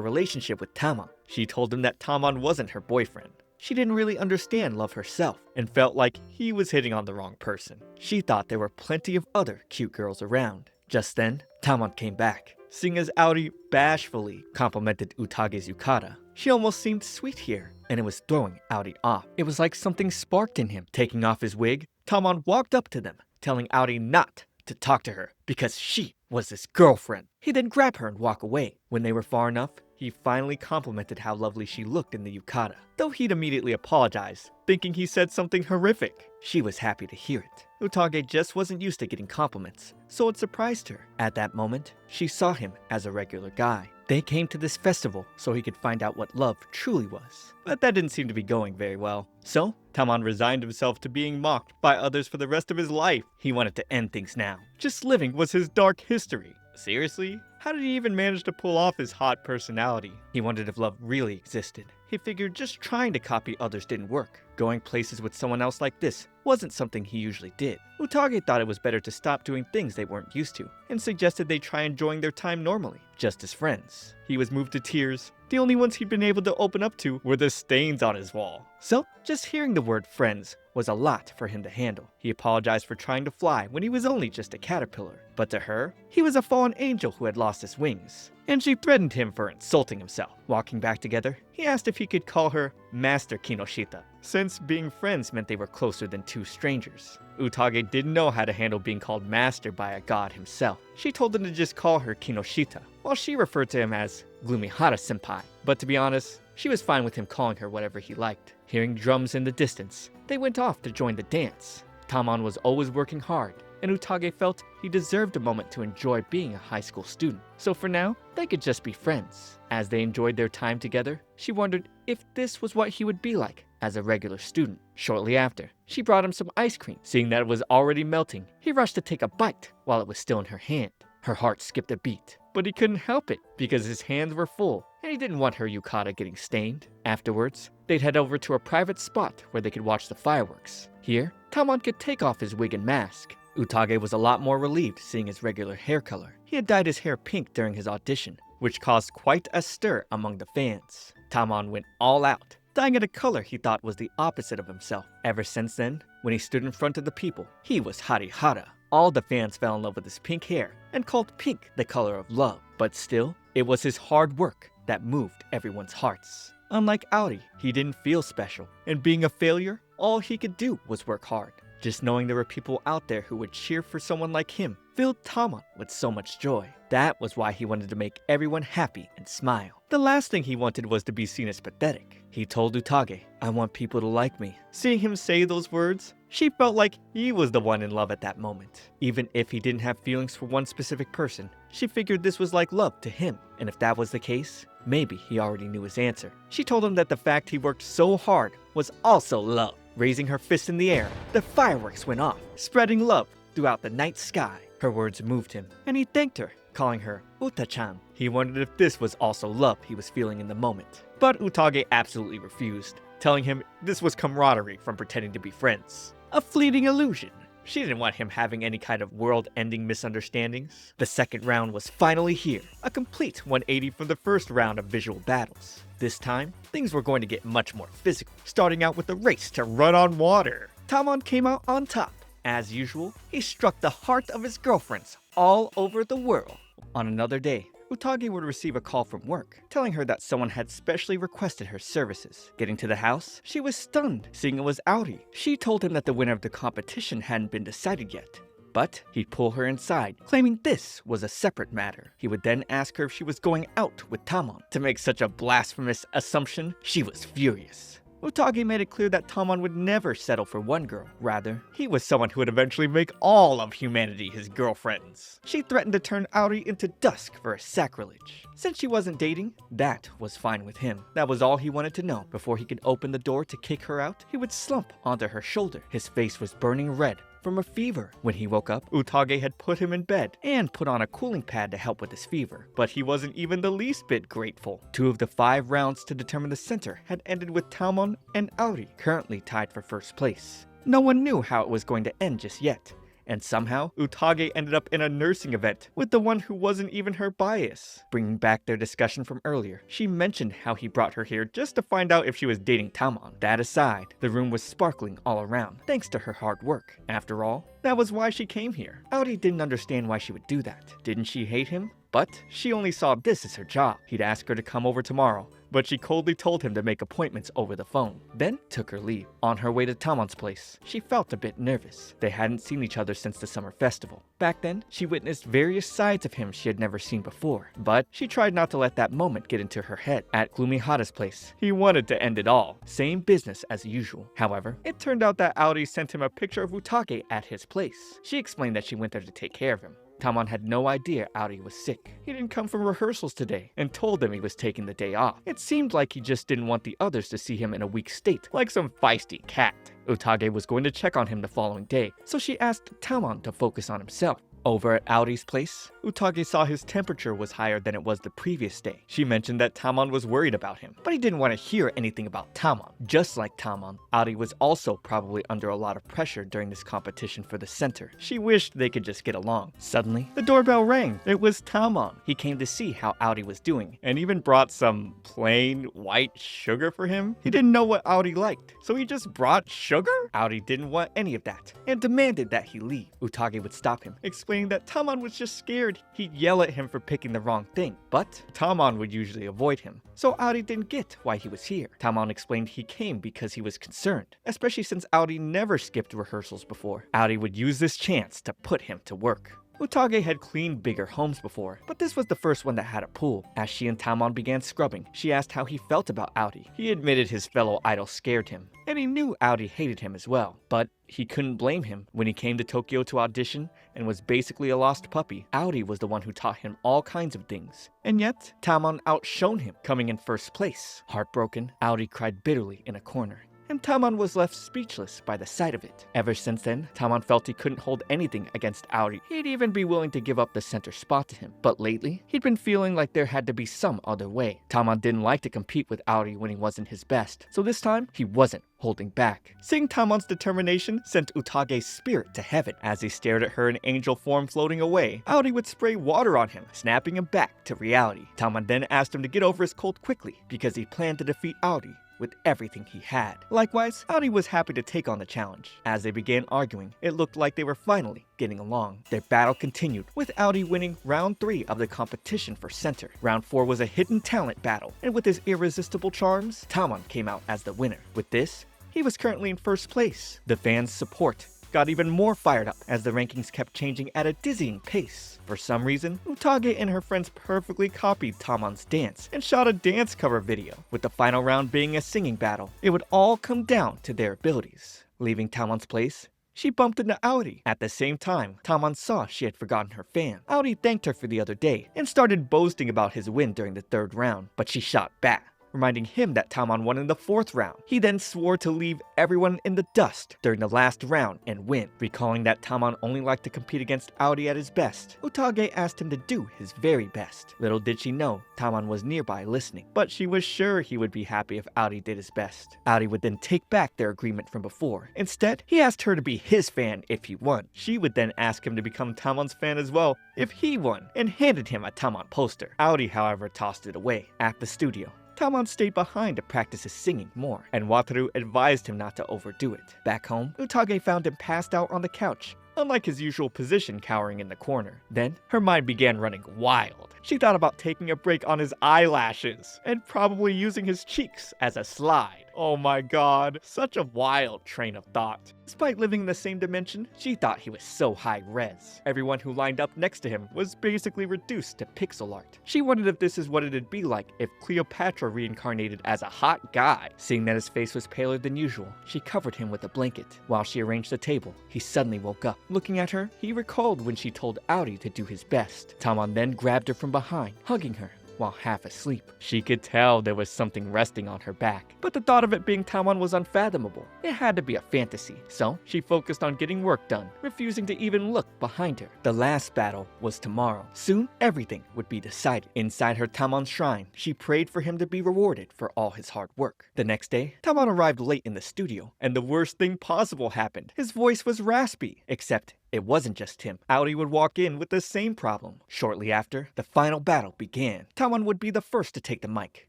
relationship with Tamon. She told him that Tamon wasn't her boyfriend. She didn't really understand love herself and felt like he was hitting on the wrong person. She thought there were plenty of other cute girls around. Just then, Tamon came back, seeing as Aori bashfully complimented Utage's yukata. She almost seemed sweet here, and it was throwing Aori off. It was like something sparked in him. Taking off his wig, Tamon walked up to them, telling Aori not to talk to her because she was his girlfriend. He then grabbed her and walked away. When they were far enough, he finally complimented how lovely she looked in the yukata, though he'd immediately apologized, thinking he said something horrific. She was happy to hear it. Utage just wasn't used to getting compliments, so it surprised her. At that moment, she saw him as a regular guy. They came to this festival so he could find out what love truly was, but that didn't seem to be going very well. So, Tamon resigned himself to being mocked by others for the rest of his life. He wanted to end things now. Just living was his dark history. Seriously? How did he even manage to pull off his hot personality? He wondered if love really existed. He figured just trying to copy others didn't work. Going places with someone else like this wasn't something he usually did. Utage thought it was better to stop doing things they weren't used to, and suggested they try enjoying their time normally, just as friends. He was moved to tears. The only ones he'd been able to open up to were the stains on his wall. So, just hearing the word friends was a lot for him to handle. He apologized for trying to fly when he was only just a caterpillar. But to her, he was a fallen angel who had lost his wings. And she threatened him for insulting himself. Walking back together, he asked if he could call her Master Kinoshita, since being friends meant they were closer than two strangers. Utage didn't know how to handle being called master by a god himself. She told him to just call her Kinoshita, while she referred to him as gloomy Hara-senpai. But to be honest, she was fine with him calling her whatever he liked. Hearing drums in the distance, they went off to join the dance. Tamon was always working hard, and Utage felt he deserved a moment to enjoy being a high school student. So for now, they could just be friends. As they enjoyed their time together, she wondered if this was what he would be like as a regular student. Shortly after, she brought him some ice cream. Seeing that it was already melting, he rushed to take a bite while it was still in her hand. Her heart skipped a beat, but he couldn't help it because his hands were full and he didn't want her yukata getting stained. Afterwards, they'd head over to a private spot where they could watch the fireworks. Here, Tamon could take off his wig and mask. Utage was a lot more relieved seeing his regular hair color. He had dyed his hair pink during his audition, which caused quite a stir among the fans. Tamon went all out, dyeing it a color he thought was the opposite of himself. Ever since then, when he stood in front of the people, he was Harihara. All the fans fell in love with his pink hair and called pink the color of love. But still, it was his hard work that moved everyone's hearts. Unlike Auri, he didn't feel special, and being a failure, all he could do was work hard. Just knowing there were people out there who would cheer for someone like him filled Tamon with so much joy. That was why he wanted to make everyone happy and smile. The last thing he wanted was to be seen as pathetic. He told Utage, "I want people to like me." Seeing him say those words, she felt like he was the one in love at that moment. Even if he didn't have feelings for one specific person, she figured this was like love to him. And if that was the case, maybe he already knew his answer. She told him that the fact he worked so hard was also love. Raising her fist in the air, the fireworks went off, spreading love throughout the night sky. Her words moved him, and he thanked her, calling her Uta-chan. He wondered if this was also love he was feeling in the moment. But Utage absolutely refused, telling him this was camaraderie from pretending to be friends. A fleeting illusion. She didn't want him having any kind of world-ending misunderstandings. The second round was finally here, a complete 180 from the first round of visual battles. This time, things were going to get much more physical, starting out with a race to run on water. Tamon came out on top. As usual, he struck the heart of his girlfriends all over the world. On another day, Utage would receive a call from work, telling her that someone had specially requested her services. Getting to the house, she was stunned, seeing it was Auri. She told him that the winner of the competition hadn't been decided yet. But he'd pull her inside, claiming this was a separate matter. He would then ask her if she was going out with Tamon. To make such a blasphemous assumption, she was furious. Utage made it clear that Tamon would never settle for one girl. Rather, he was someone who would eventually make all of humanity his girlfriends. She threatened to turn Auri into dust for a sacrilege. Since she wasn't dating, that was fine with him. That was all he wanted to know. Before he could open the door to kick her out, he would slump onto her shoulder. His face was burning red from a fever. When he woke up, Utage had put him in bed and put on a cooling pad to help with his fever. But he wasn't even the least bit grateful. 2 of the 5 rounds to determine the center had ended with Tamon and Auri currently tied for first place. No one knew how it was going to end just yet. And somehow, Utage ended up in a nursing event with the one who wasn't even her bias. Bringing back their discussion from earlier, she mentioned how he brought her here just to find out if she was dating Tamon. That aside, the room was sparkling all around, thanks to her hard work. After all, that was why she came here. Auri didn't understand why she would do that. Didn't she hate him? But she only saw this as her job. He'd ask her to come over tomorrow, but she coldly told him to make appointments over the phone, then took her leave. On her way to Tamon's place, she felt a bit nervous. They hadn't seen each other since the summer festival. Back then, she witnessed various sides of him she had never seen before, but she tried not to let that moment get into her head. At Gloomy Hada's place, he wanted to end it all. Same business as usual. However, it turned out that Auri sent him a picture of Utage at his place. She explained that she went there to take care of him. Tamon had no idea Auri was sick. He didn't come from rehearsals today and told them he was taking the day off. It seemed like he just didn't want the others to see him in a weak state, like some feisty cat. Utage was going to check on him the following day, so she asked Tamon to focus on himself. Over at Auri's place, Utage saw his temperature was higher than it was the previous day. She mentioned that Tamon was worried about him, but he didn't want to hear anything about Tamon. Just like Tamon, Auri was also probably under a lot of pressure during this competition for the center. She wished they could just get along. Suddenly, the doorbell rang. It was Tamon. He came to see how Auri was doing, and even brought some plain white sugar for him. He didn't know what Auri liked, so he just brought sugar? Auri didn't want any of that, and demanded that he leave. Utage would stop him, explaining that Tamon was just scared. He'd yell at him for picking the wrong thing, but Tamon would usually avoid him, so Auri didn't get why he was here. Tamon explained he came because he was concerned, especially since Auri never skipped rehearsals before. Auri would use this chance to put him to work. Utage had cleaned bigger homes before, but this was the first one that had a pool. As she and Tamon began scrubbing, she asked how he felt about Auri. He admitted his fellow idol scared him, and he knew Auri hated him as well, but he couldn't blame him. When he came to Tokyo to audition and was basically a lost puppy, Auri was the one who taught him all kinds of things. And yet, Tamon outshone him, coming in first place. Heartbroken, Auri cried bitterly in a corner, and Tamon was left speechless by the sight of it. Ever since then, Tamon felt he couldn't hold anything against Auri. He'd even be willing to give up the center spot to him. But lately, he'd been feeling like there had to be some other way. Tamon didn't like to compete with Auri when he wasn't his best, so this time, he wasn't holding back. Seeing Tamon's determination sent Utage's spirit to heaven. As he stared at her in angel form floating away, Auri would spray water on him, snapping him back to reality. Tamon then asked him to get over his cold quickly, because he planned to defeat Auri with everything he had. Likewise, Auri was happy to take on the challenge. As they began arguing, it looked like they were finally getting along. Their battle continued, with Auri winning round 3 of the competition for center. Round 4 was a hidden talent battle, and with his irresistible charms, Tamon came out as the winner. With this, he was currently in first place. The fans' support got even more fired up as the rankings kept changing at a dizzying pace. For some reason, Utage and her friends perfectly copied Tamon's dance and shot a dance cover video, with the final round being a singing battle. It would all come down to their abilities. Leaving Tamon's place, she bumped into Auri. At the same time, Tamon saw she had forgotten her fan. Auri thanked her for the other day and started boasting about his win during the 3rd round, but she shot back, reminding him that Tamon won in the 4th round. He then swore to leave everyone in the dust during the last round and win. Recalling that Tamon only liked to compete against Auri at his best, Utage asked him to do his very best. Little did she know, Tamon was nearby listening, but she was sure he would be happy if Auri did his best. Auri would then take back their agreement from before. Instead, he asked her to be his fan if he won. She would then ask him to become Tamon's fan as well if he won, and handed him a Tamon poster. Auri, however, tossed it away. At the studio, Tamon stayed behind to practice his singing more, and Wataru advised him not to overdo it. Back home, Utage found him passed out on the couch, unlike his usual position cowering in the corner. Then, her mind began running wild. She thought about taking a break on his eyelashes, and probably using his cheeks as a slide. Oh my god, such a wild train of thought. Despite living in the same dimension, she thought he was so high res. Everyone who lined up next to him was basically reduced to pixel art. She wondered if this is what it'd be like if Cleopatra reincarnated as a hot guy. Seeing that his face was paler than usual, she covered him with a blanket. While she arranged the table, he suddenly woke up. Looking at her, he recalled when she told Auri to do his best. Tamon then grabbed her from behind, hugging her while half asleep. She could tell there was something resting on her back, but the thought of it being Tamon was unfathomable. It had to be a fantasy, so she focused on getting work done, refusing to even look behind her. The last battle was tomorrow. Soon, everything would be decided. Inside her Tamon's shrine, she prayed for him to be rewarded for all his hard work. The next day, Tamon arrived late in the studio, and the worst thing possible happened. His voice was raspy, except It wasn't just him. Audi would walk in with the same problem. Shortly after, the final battle began. Tamon would be the first to take the mic.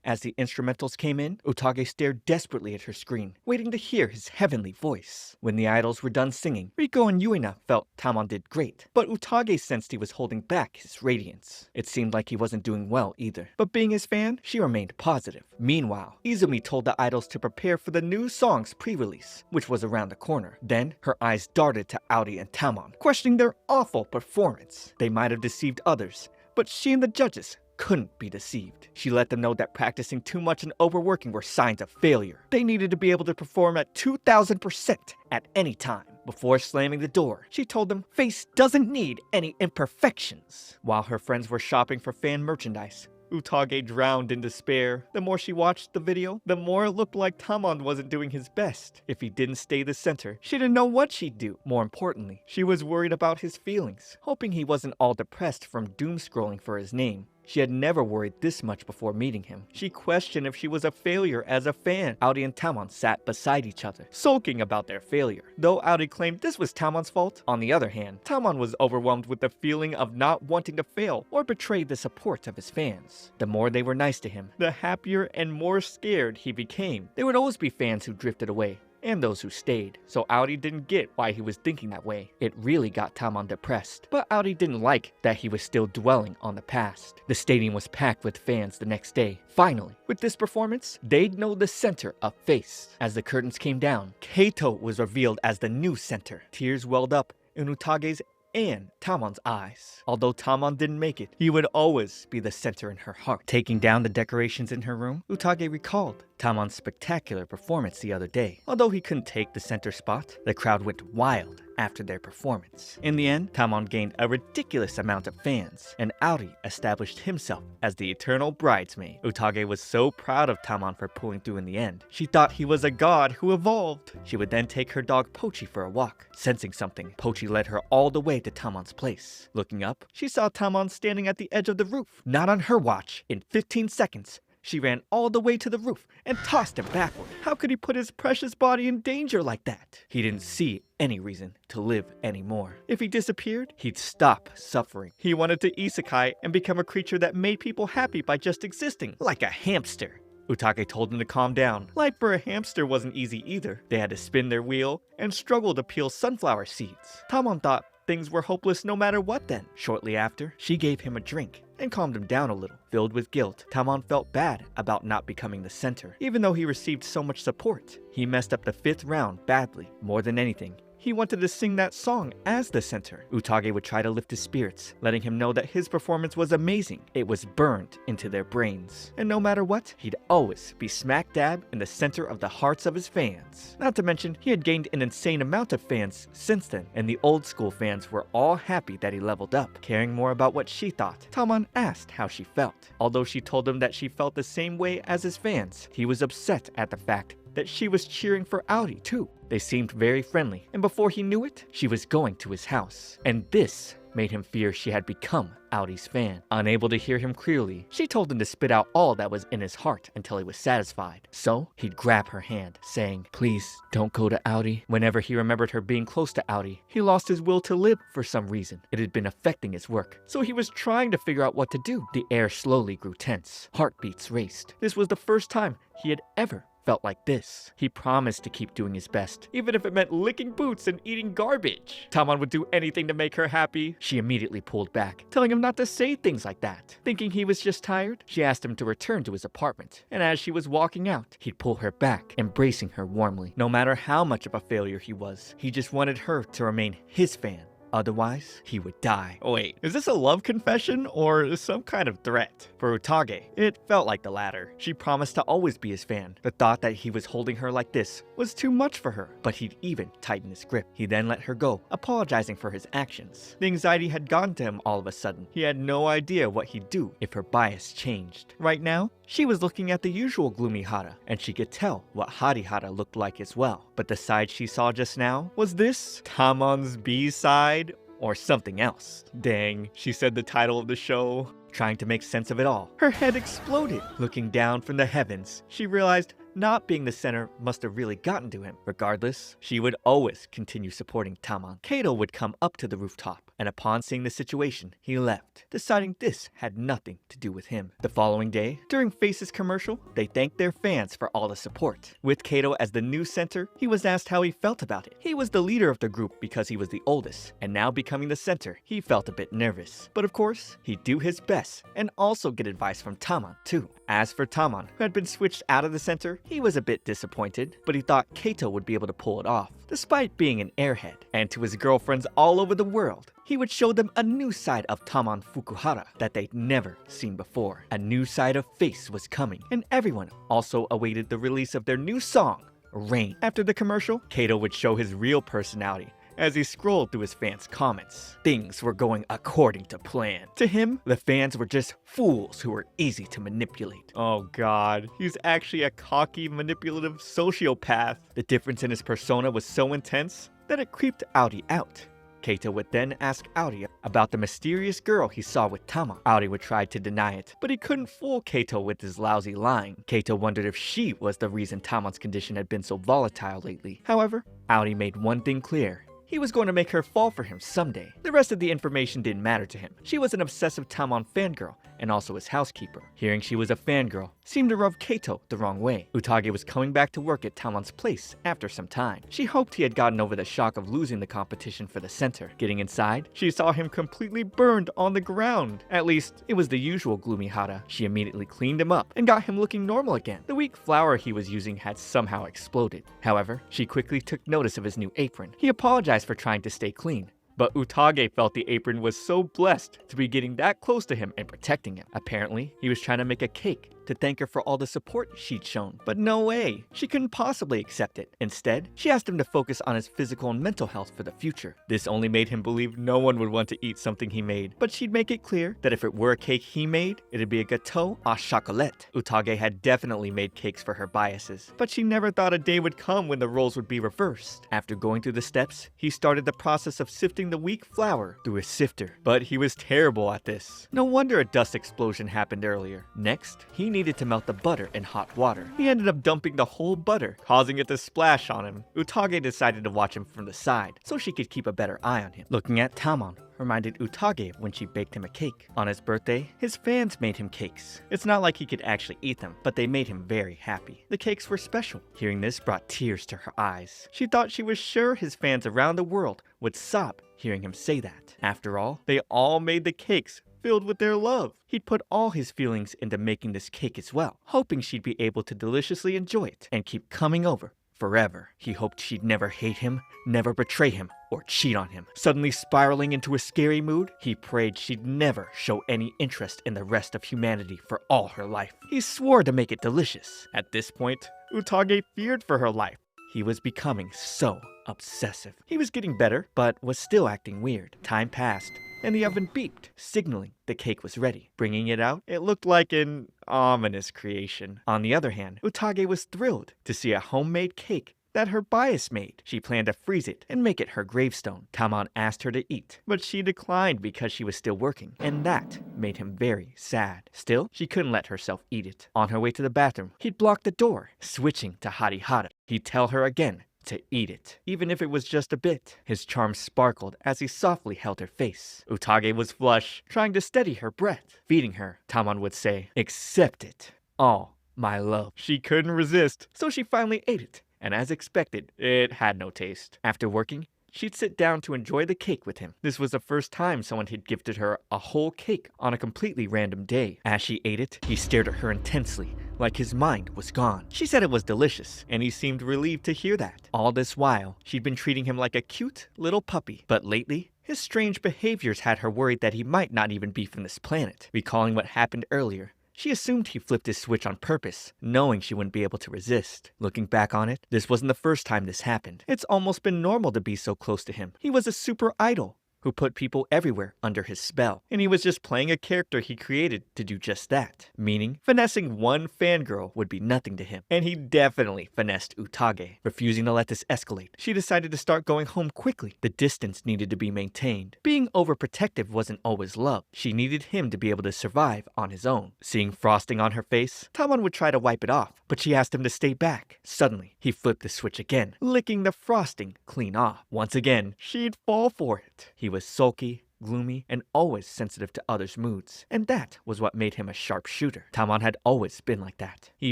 As the instrumentals came in, Utage stared desperately at her screen, waiting to hear his heavenly voice. When the idols were done singing, Riko and Yuina felt Tamon did great, but Utage sensed he was holding back his radiance. It seemed like he wasn't doing well either. But being his fan, she remained positive. Meanwhile, Izumi told the idols to prepare for the new song's pre-release, which was around the corner. Then, her eyes darted to Audi and Tamon, questioning their awful performance. They might have deceived others, but she and the judges couldn't be deceived. She let them know that practicing too much and overworking were signs of failure. They needed to be able to perform at 2,000% at any time. Before slamming the door, she told them Face doesn't need any imperfections. While her friends were shopping for fan merchandise, Utage drowned in despair. The more she watched the video, the more it looked like Tamon wasn't doing his best. If he didn't stay the center, she didn't know what she'd do. More importantly, she was worried about his feelings, hoping he wasn't all depressed from doom scrolling for his name. She had never worried this much before meeting him. She questioned if she was a failure as a fan. Audi and Tamon sat beside each other, sulking about their failure. Though Audi claimed this was Tamon's fault, on the other hand, Tamon was overwhelmed with the feeling of not wanting to fail or betray the support of his fans. The more they were nice to him, the happier and more scared he became. There would always be fans who drifted away, and those who stayed, so Audi didn't get why he was thinking that way. It really got Tamon depressed, but Audi didn't like that he was still dwelling on the past. The stadium was packed with fans the next day. Finally, with this performance, they'd know the center of Face. As the curtains came down, Kaito was revealed as the new center. Tears welled up in Utage's and Tamon's eyes. Although Tamon didn't make it, he would always be the center in her heart. Taking down the decorations in her room, Utage recalled Tamon's spectacular performance the other day. Although he couldn't take the center spot, the crowd went wild after their performance. In the end, Tamon gained a ridiculous amount of fans, and Audi established himself as the eternal bridesmaid. Utage was so proud of Tamon for pulling through in the end. She thought he was a god who evolved. She would then take her dog Pochi for a walk. Sensing something, Pochi led her all the way to Tamon's place. Looking up, she saw Tamon standing at the edge of the roof. Not on her watch. In 15 seconds, she ran all the way to the roof and tossed him backward. How could he put his precious body in danger like that? He didn't see any reason to live anymore. If he disappeared, he'd stop suffering. He wanted to isekai and become a creature that made people happy by just existing, like a hamster. Utage told him to calm down. Life for a hamster wasn't easy either. They had to spin their wheel and struggle to peel sunflower seeds. Tamon thought things were hopeless no matter what then. Shortly after, she gave him a drink and calmed him down a little. Filled with guilt, Tamon felt bad about not becoming the center. Even though he received so much support, he messed up the 5th round badly. More than anything, he wanted to sing that song as the center. Utage would try to lift his spirits, letting him know that his performance was amazing. It was burned into their brains. And no matter what, he'd always be smack dab in the center of the hearts of his fans. Not to mention, he had gained an insane amount of fans since then, and the old school fans were all happy that he leveled up. Caring more about what she thought, Tamon asked how she felt. Although she told him that she felt the same way as his fans, he was upset at the fact that she was cheering for Audi too. They seemed very friendly, and before he knew it, she was going to his house. And this made him fear she had become Audi's fan. Unable to hear him clearly, she told him to spit out all that was in his heart until he was satisfied. So he'd grab her hand, saying, "Please, don't go to Audi." Whenever he remembered her being close to Audi, he lost his will to live for some reason. It had been affecting his work, so he was trying to figure out what to do. The air slowly grew tense. Heartbeats raced. This was the first time he had ever felt like this. He promised to keep doing his best, even if it meant licking boots and eating garbage. Tamon would do anything to make her happy. She immediately pulled back, telling him not to say things like that. Thinking he was just tired, she asked him to return to his apartment, and as she was walking out, he'd pull her back, embracing her warmly. No matter how much of a failure he was, he just wanted her to remain his fan. Otherwise, he would die. Wait, is this a love confession or some kind of threat? For Utage, it felt like the latter. She promised to always be his fan. The thought that he was holding her like this was too much for her, but he'd even tighten his grip. He then let her go, apologizing for his actions. The anxiety had gotten to him all of a sudden. He had no idea what he'd do if her bias changed. Right now, she was looking at the usual gloomy Hara, and she could tell what Hari Hara looked like as well. But the side she saw just now, was this Tamon's B-side or something else? Dang, she said the title of the show, trying to make sense of it all. Her head exploded. Looking down from the heavens, she realized not being the center must have really gotten to him. Regardless, she would always continue supporting Tamon. Kato would come up to the rooftop, and upon seeing the situation, he left, deciding this had nothing to do with him. The following day, during Face's commercial, they thanked their fans for all the support. With Kato as the new center, he was asked how he felt about it. He was the leader of the group because he was the oldest, and now becoming the center, he felt a bit nervous. But of course, he'd do his best and also get advice from Tamon too. As for Tamon, who had been switched out of the center, he was a bit disappointed, but he thought Kato would be able to pull it off, despite being an airhead. And to his girlfriends all over the world, he would show them a new side of Tamon Fukuhara that they'd never seen before. A new side of Face was coming, and everyone also awaited the release of their new song, Rain. After the commercial, Kato would show his real personality. As he scrolled through his fans' comments, things were going according to plan. To him, the fans were just fools who were easy to manipulate. Oh god, he's actually a cocky, manipulative sociopath. The difference in his persona was so intense that it creeped Audi out. Kato would then ask Audi about the mysterious girl he saw with Tama. Audi would try to deny it, but he couldn't fool Kato with his lousy lying. Kato wondered if she was the reason Tama's condition had been so volatile lately. However, Audi made one thing clear. He was going to make her fall for him someday. The rest of the information didn't matter to him. She was an obsessive Tamon fangirl, and also his housekeeper. Hearing she was a fangirl seemed to rub Kato the wrong way. Utage was coming back to work at Tamon's place after some time. She hoped he had gotten over the shock of losing the competition for the center. Getting inside, she saw him completely burned on the ground. At least, it was the usual gloomy Hara. She immediately cleaned him up and got him looking normal again. The weak flour he was using had somehow exploded. However, she quickly took notice of his new apron. He apologized for trying to stay clean, but Utage felt the apron was so blessed to be getting that close to him and protecting him. Apparently, he was trying to make a cake to thank her for all the support she'd shown. But no way, she couldn't possibly accept it. Instead, she asked him to focus on his physical and mental health for the future. This only made him believe no one would want to eat something he made, but she'd make it clear that if it were a cake he made, it'd be a gâteau à chocolat. Utage had definitely made cakes for her biases, but she never thought a day would come when the roles would be reversed. After going through the steps, he started the process of sifting the weak flour through a sifter, but he was terrible at this. No wonder a dust explosion happened earlier. Next, he needed to melt the butter in hot water. He ended up dumping the whole butter, causing it to splash on him. Utage decided to watch him from the side, so she could keep a better eye on him. Looking at Tamon reminded Utage when she baked him a cake. On his birthday, his fans made him cakes. It's not like he could actually eat them, but they made him very happy. The cakes were special. Hearing this brought tears to her eyes. She thought she was sure his fans around the world would sob hearing him say that. After all, they all made the cakes filled with their love. He'd put all his feelings into making this cake as well, hoping she'd be able to deliciously enjoy it and keep coming over forever. He hoped she'd never hate him, never betray him, or cheat on him. Suddenly spiraling into a scary mood, he prayed she'd never show any interest in the rest of humanity for all her life. He swore to make it delicious. At this point, Utage feared for her life. He was becoming so obsessive. He was getting better, but was still acting weird. Time passed, and the oven beeped, signaling the cake was ready. Bringing it out, it looked like an ominous creation. On the other hand, Utage was thrilled to see a homemade cake that her bias made. She planned to freeze it and make it her gravestone. Tamon asked her to eat, but she declined because she was still working, and that made him very sad. Still, she couldn't let herself eat it. On her way to the bathroom, he'd block the door, switching to Harihara. He'd tell her again to eat it, even if it was just a bit. His charm sparkled as he softly held her face. Utage was flush, trying to steady her breath. Feeding her, Tamon would say, "Accept it, all my love." She couldn't resist, so she finally ate it. And as expected, it had no taste. After working, she'd sit down to enjoy the cake with him. This was the first time someone had gifted her a whole cake on a completely random day. As she ate it, he stared at her intensely, like his mind was gone. She said it was delicious, and he seemed relieved to hear that. All this while, she'd been treating him like a cute little puppy. But lately, his strange behaviors had her worried that he might not even be from this planet. Recalling what happened earlier, she assumed he flipped his switch on purpose, knowing she wouldn't be able to resist. Looking back on it, this wasn't the first time this happened. It's almost been normal to be so close to him. He was a super idol, who put people everywhere under his spell, and he was just playing a character he created to do just that, meaning finessing one fangirl would be nothing to him, and he definitely finessed Utage. Refusing to let this escalate, she decided to start going home quickly. The distance needed to be maintained. Being overprotective wasn't always love. She needed him to be able to survive on his own. Seeing frosting on her face, Tamon would try to wipe it off, but she asked him to stay back. Suddenly, he flipped the switch again, licking the frosting clean off. Once again, she'd fall for it. He was sulky, gloomy, and always sensitive to others' moods, and that was what made him a sharpshooter. Tamon had always been like that. He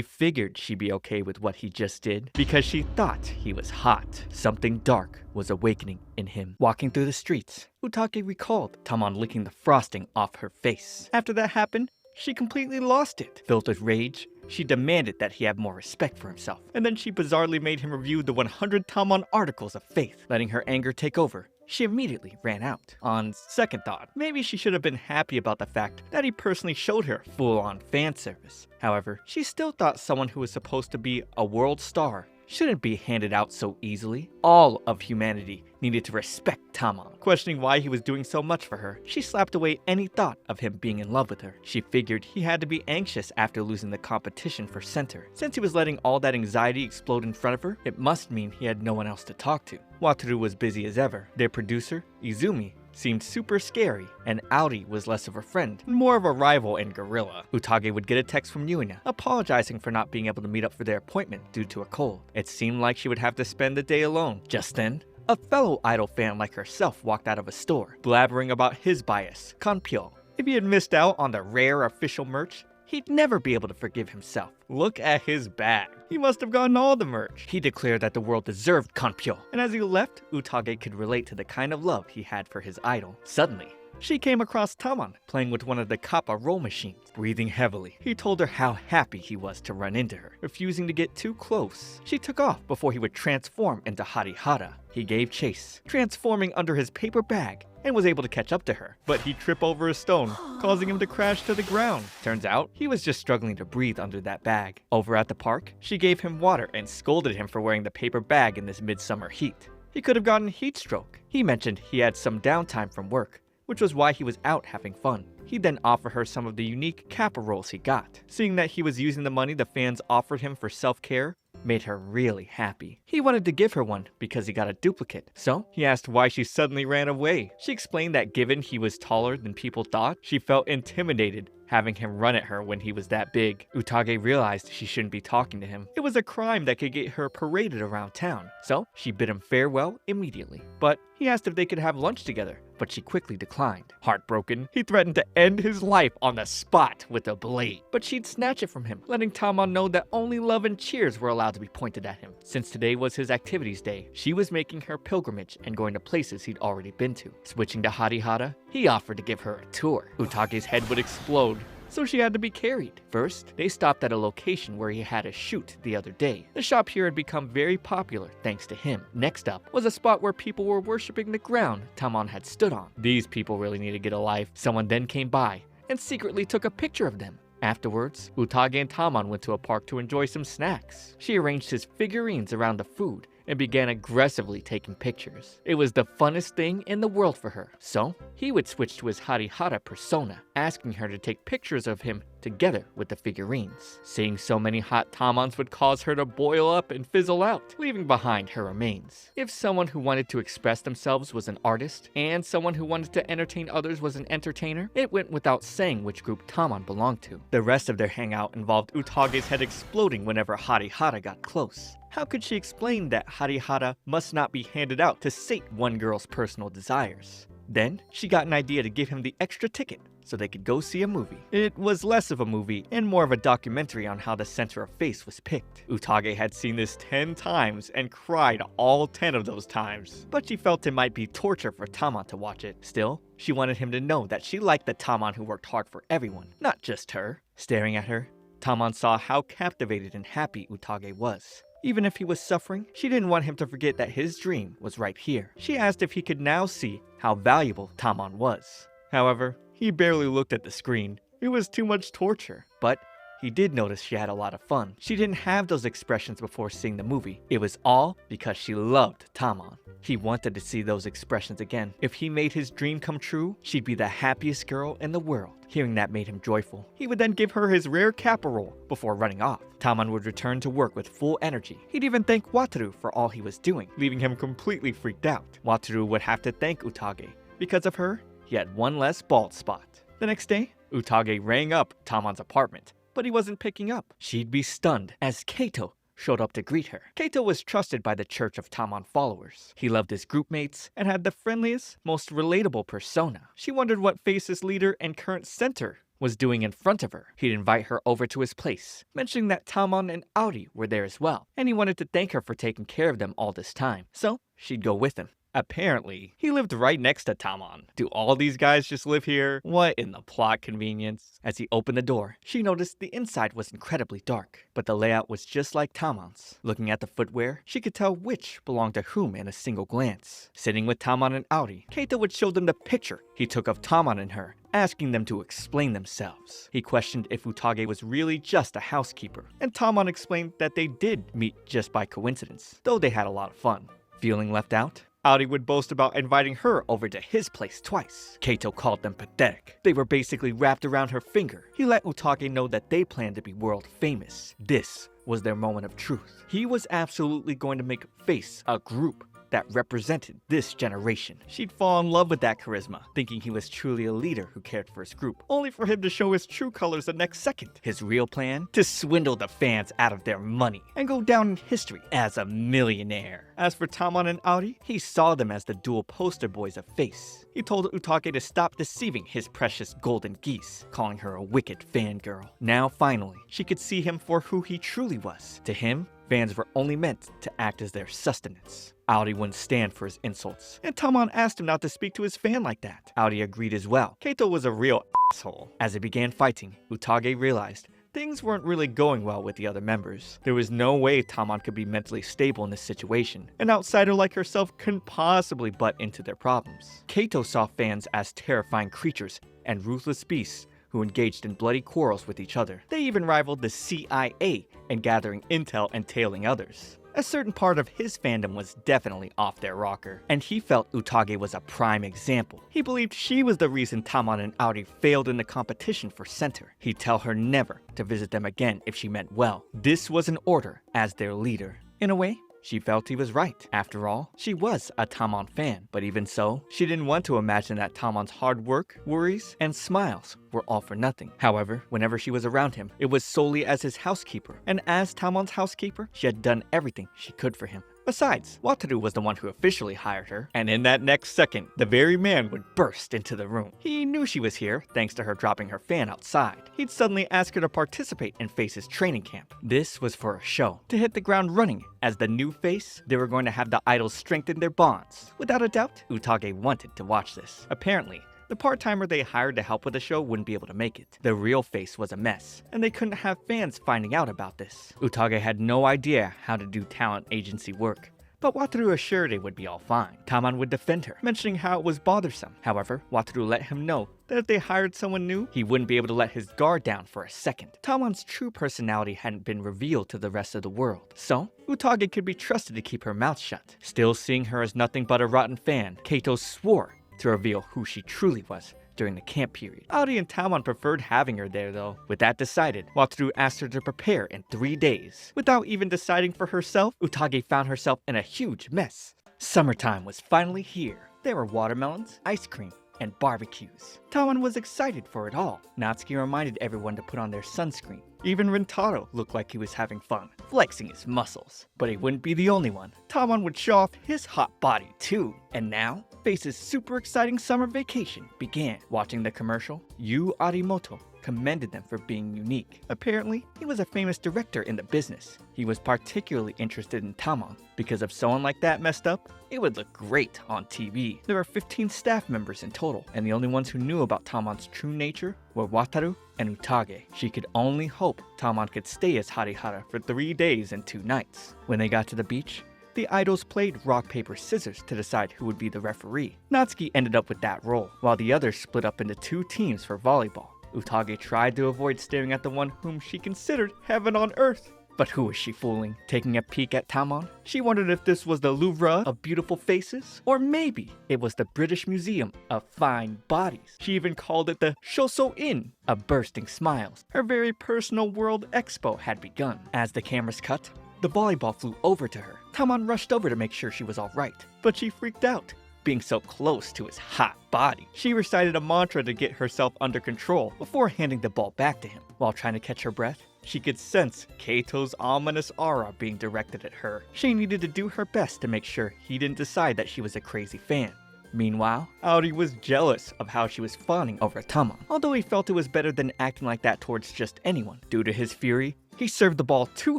figured she'd be okay with what he just did because she thought he was hot. Something dark was awakening in him. Walking through the streets, Utage recalled Tamon licking the frosting off her face. After that happened, she completely lost it. Filled with rage, she demanded that he have more respect for himself, and then she bizarrely made him review the 100 Tamon articles of faith. Letting her anger take over, she immediately ran out. On second thought, maybe she should have been happy about the fact that he personally showed her full-on fan service. However, she still thought someone who was supposed to be a world star shouldn't be handed out so easily. All of humanity needed to respect Tamon. Questioning why he was doing so much for her, she slapped away any thought of him being in love with her. She figured he had to be anxious after losing the competition for center. Since he was letting all that anxiety explode in front of her, it must mean he had no one else to talk to. Wataru was busy as ever. Their producer, Izumi, seemed super scary, and Auri was less of a friend, more of a rival and gorilla. Utage would get a text from Yuina, apologizing for not being able to meet up for their appointment due to a cold. It seemed like she would have to spend the day alone. Just then, a fellow idol fan like herself walked out of a store, blabbering about his bias, Kanpyo. If he had missed out on the rare official merch, he'd never be able to forgive himself. Look at his bag. He must have gotten all the merch. He declared that the world deserved Kanpyo, and as he left, Utage could relate to the kind of love he had for his idol. Suddenly, she came across Tamon playing with one of the Kappa roll machines. Breathing heavily, he told her how happy he was to run into her. Refusing to get too close, she took off before he would transform into Harihara. He gave chase, transforming under his paper bag, and was able to catch up to her, but he tripped over a stone, causing him to crash to the ground. Turns out, he was just struggling to breathe under that bag. Over at the park, she gave him water and scolded him for wearing the paper bag in this midsummer heat. He could have gotten heat stroke. He mentioned he had some downtime from work, which was why he was out having fun. He then offered her some of the unique Kappa rolls he got. Seeing that he was using the money the fans offered him for self-care made her really happy. He wanted to give her one because he got a duplicate, so he asked why she suddenly ran away. She explained that given he was taller than people thought, she felt intimidated having him run at her when he was that big. Utage realized she shouldn't be talking to him. It was a crime that could get her paraded around town, so she bid him farewell immediately. But he asked if they could have lunch together, but she quickly declined. Heartbroken, he threatened to end his life on the spot with a blade, but she'd snatch it from him, letting Tamon know that only love and cheers were allowed to be pointed at him. Since today was his activities day, she was making her pilgrimage and going to places he'd already been to. Switching to Harihara, he offered to give her a tour. Utage's head would explode, so she had to be carried. First, they stopped at a location where he had a shoot the other day. The shop here had become very popular thanks to him. Next up was a spot where people were worshipping the ground Tamon had stood on. These people really need to get a life. Someone then came by and secretly took a picture of them. Afterwards, Utage and Tamon went to a park to enjoy some snacks. She arranged his figurines around the food and began aggressively taking pictures. It was the funnest thing in the world for her. So, he would switch to his Harihara persona, asking her to take pictures of him together with the figurines. Seeing so many hot Tamons would cause her to boil up and fizzle out, leaving behind her remains. If someone who wanted to express themselves was an artist, and someone who wanted to entertain others was an entertainer, it went without saying which group Tamon belonged to. The rest of their hangout involved Utage's head exploding whenever Harihara got close. How could she explain that Harihara must not be handed out to sate one girl's personal desires? Then, she got an idea to give him the extra ticket so they could go see a movie. It was less of a movie and more of a documentary on how the center of face was picked. Utage had seen this 10 times and cried all 10 of those times, but she felt it might be torture for Tamon to watch it. Still, she wanted him to know that she liked the Tamon who worked hard for everyone, not just her. Staring at her, Tamon saw how captivated and happy Utage was. Even if he was suffering, she didn't want him to forget that his dream was right here. She asked if he could now see how valuable Tamon was. However, he barely looked at the screen. It was too much torture. But he did notice she had a lot of fun. She didn't have those expressions before seeing the movie. It was all because she loved Tamon. He wanted to see those expressions again. If he made his dream come true, she'd be the happiest girl in the world. Hearing that made him joyful. He would then give her his rare kappa roll before running off. Tamon would return to work with full energy. He'd even thank Wataru for all he was doing, leaving him completely freaked out. Wataru would have to thank Utage. Because of her, he had one less bald spot. The next day, Utage rang up Tamon's apartment, but he wasn't picking up. She'd be stunned as Kaito showed up to greet her. Kaito was trusted by the Church of Tamon followers. He loved his group mates and had the friendliest, most relatable persona. She wondered what Face's leader and current center was doing in front of her. He'd invite her over to his place, mentioning that Tamon and Auri were there as well, and he wanted to thank her for taking care of them all this time. So she'd go with him. Apparently, he lived right next to Tamon. Do all these guys just live here? What in the plot convenience? As he opened the door, she noticed the inside was incredibly dark, but the layout was just like Tamon's. Looking at the footwear, she could tell which belonged to whom in a single glance. Sitting with Tamon and Auri, Keita would show them the picture he took of Tamon and her, asking them to explain themselves. He questioned if Utage was really just a housekeeper, and Tamon explained that they did meet just by coincidence, though they had a lot of fun. Feeling left out? Auri would boast about inviting her over to his place twice. Kaito called them pathetic. They were basically wrapped around her finger. He let Utage know that they planned to be world famous. This was their moment of truth. He was absolutely going to make Face a group that represented this generation. She'd fall in love with that charisma, thinking he was truly a leader who cared for his group, only for him to show his true colors the next second. His real plan? To swindle the fans out of their money and go down in history as a millionaire. As for Tamon and Auri, he saw them as the dual poster boys of Face. He told Utage to stop deceiving his precious golden geese, calling her a wicked fangirl. Now finally, she could see him for who he truly was. To him, fans were only meant to act as their sustenance. Auri wouldn't stand for his insults, and Tamon asked him not to speak to his fan like that. Auri agreed as well. Kaito was a real asshole. As they began fighting, Utage realized things weren't really going well with the other members. There was no way Tamon could be mentally stable in this situation. An outsider like herself couldn't possibly butt into their problems. Kaito saw fans as terrifying creatures and ruthless beasts who engaged in bloody quarrels with each other. They even rivaled the CIA in gathering intel and tailing others. A certain part of his fandom was definitely off their rocker, and he felt Utage was a prime example. He believed she was the reason Tamon and Auri failed in the competition for center. He'd tell her never to visit them again if she meant well. This was an order as their leader. In a way, she felt he was right. After all, she was a Tamon fan, but even so, she didn't want to imagine that Tamon's hard work, worries, and smiles were all for nothing. However, whenever she was around him, it was solely as his housekeeper, and as Tamon's housekeeper, she had done everything she could for him. Besides, Wataru was the one who officially hired her, and in that next second, the very man would burst into the room. He knew she was here, thanks to her dropping her fan outside. He'd suddenly ask her to participate in Face's training camp. This was for a show, to hit the ground running. As the new Face, they were going to have the idols strengthen their bonds. Without a doubt, Utage wanted to watch this. Apparently, the part-timer they hired to help with the show wouldn't be able to make it. The real Face was a mess, and they couldn't have fans finding out about this. Utage had no idea how to do talent agency work, but Wataru assured it would be all fine. Tamon would defend her, mentioning how it was bothersome. However, Wataru let him know that if they hired someone new, he wouldn't be able to let his guard down for a second. Tamon's true personality hadn't been revealed to the rest of the world, so Utage could be trusted to keep her mouth shut. Still seeing her as nothing but a rotten fan, Kaito swore to reveal who she truly was during the camp period. Auri and Tamon preferred having her there though. With that decided, Wataru asked her to prepare in 3 days. Without even deciding for herself, Utage found herself in a huge mess. Summertime was finally here. There were watermelons, ice cream, and barbecues. Tamon was excited for it all. Natsuki reminded everyone to put on their sunscreen. Even Rentaro looked like he was having fun, flexing his muscles. But he wouldn't be the only one. Tamon would show off his hot body too. And now, Face's super exciting summer vacation began. Watching the commercial, Yu Arimoto commended them for being unique. Apparently, he was a famous director in the business. He was particularly interested in Tamon, because if someone like that messed up, it would look great on TV. There were 15 staff members in total, and the only ones who knew about Tamon's true nature were Wataru and Utage. She could only hope Tamon could stay as Harihara for 3 days and 2 nights. When they got to the beach, the idols played rock, paper, scissors to decide who would be the referee. Natsuki ended up with that role, while the others split up into 2 teams for volleyball. Utage tried to avoid staring at the one whom she considered heaven on earth. But who was she fooling? Taking a peek at Tamon, she wondered if this was the Louvre of beautiful faces, or maybe it was the British Museum of Fine Bodies. She even called it the Shoso-in of bursting smiles. Her very personal World Expo had begun. As the cameras cut, the volleyball flew over to her. Tamon rushed over to make sure she was alright, but she freaked out. Being so close to his hot body, she recited a mantra to get herself under control before handing the ball back to him. While trying to catch her breath, she could sense Keito's ominous aura being directed at her. She needed to do her best to make sure he didn't decide that she was a crazy fan. Meanwhile, Aori was jealous of how she was fawning over Tamon, although he felt it was better than acting like that towards just anyone. Due to his fury, he served the ball too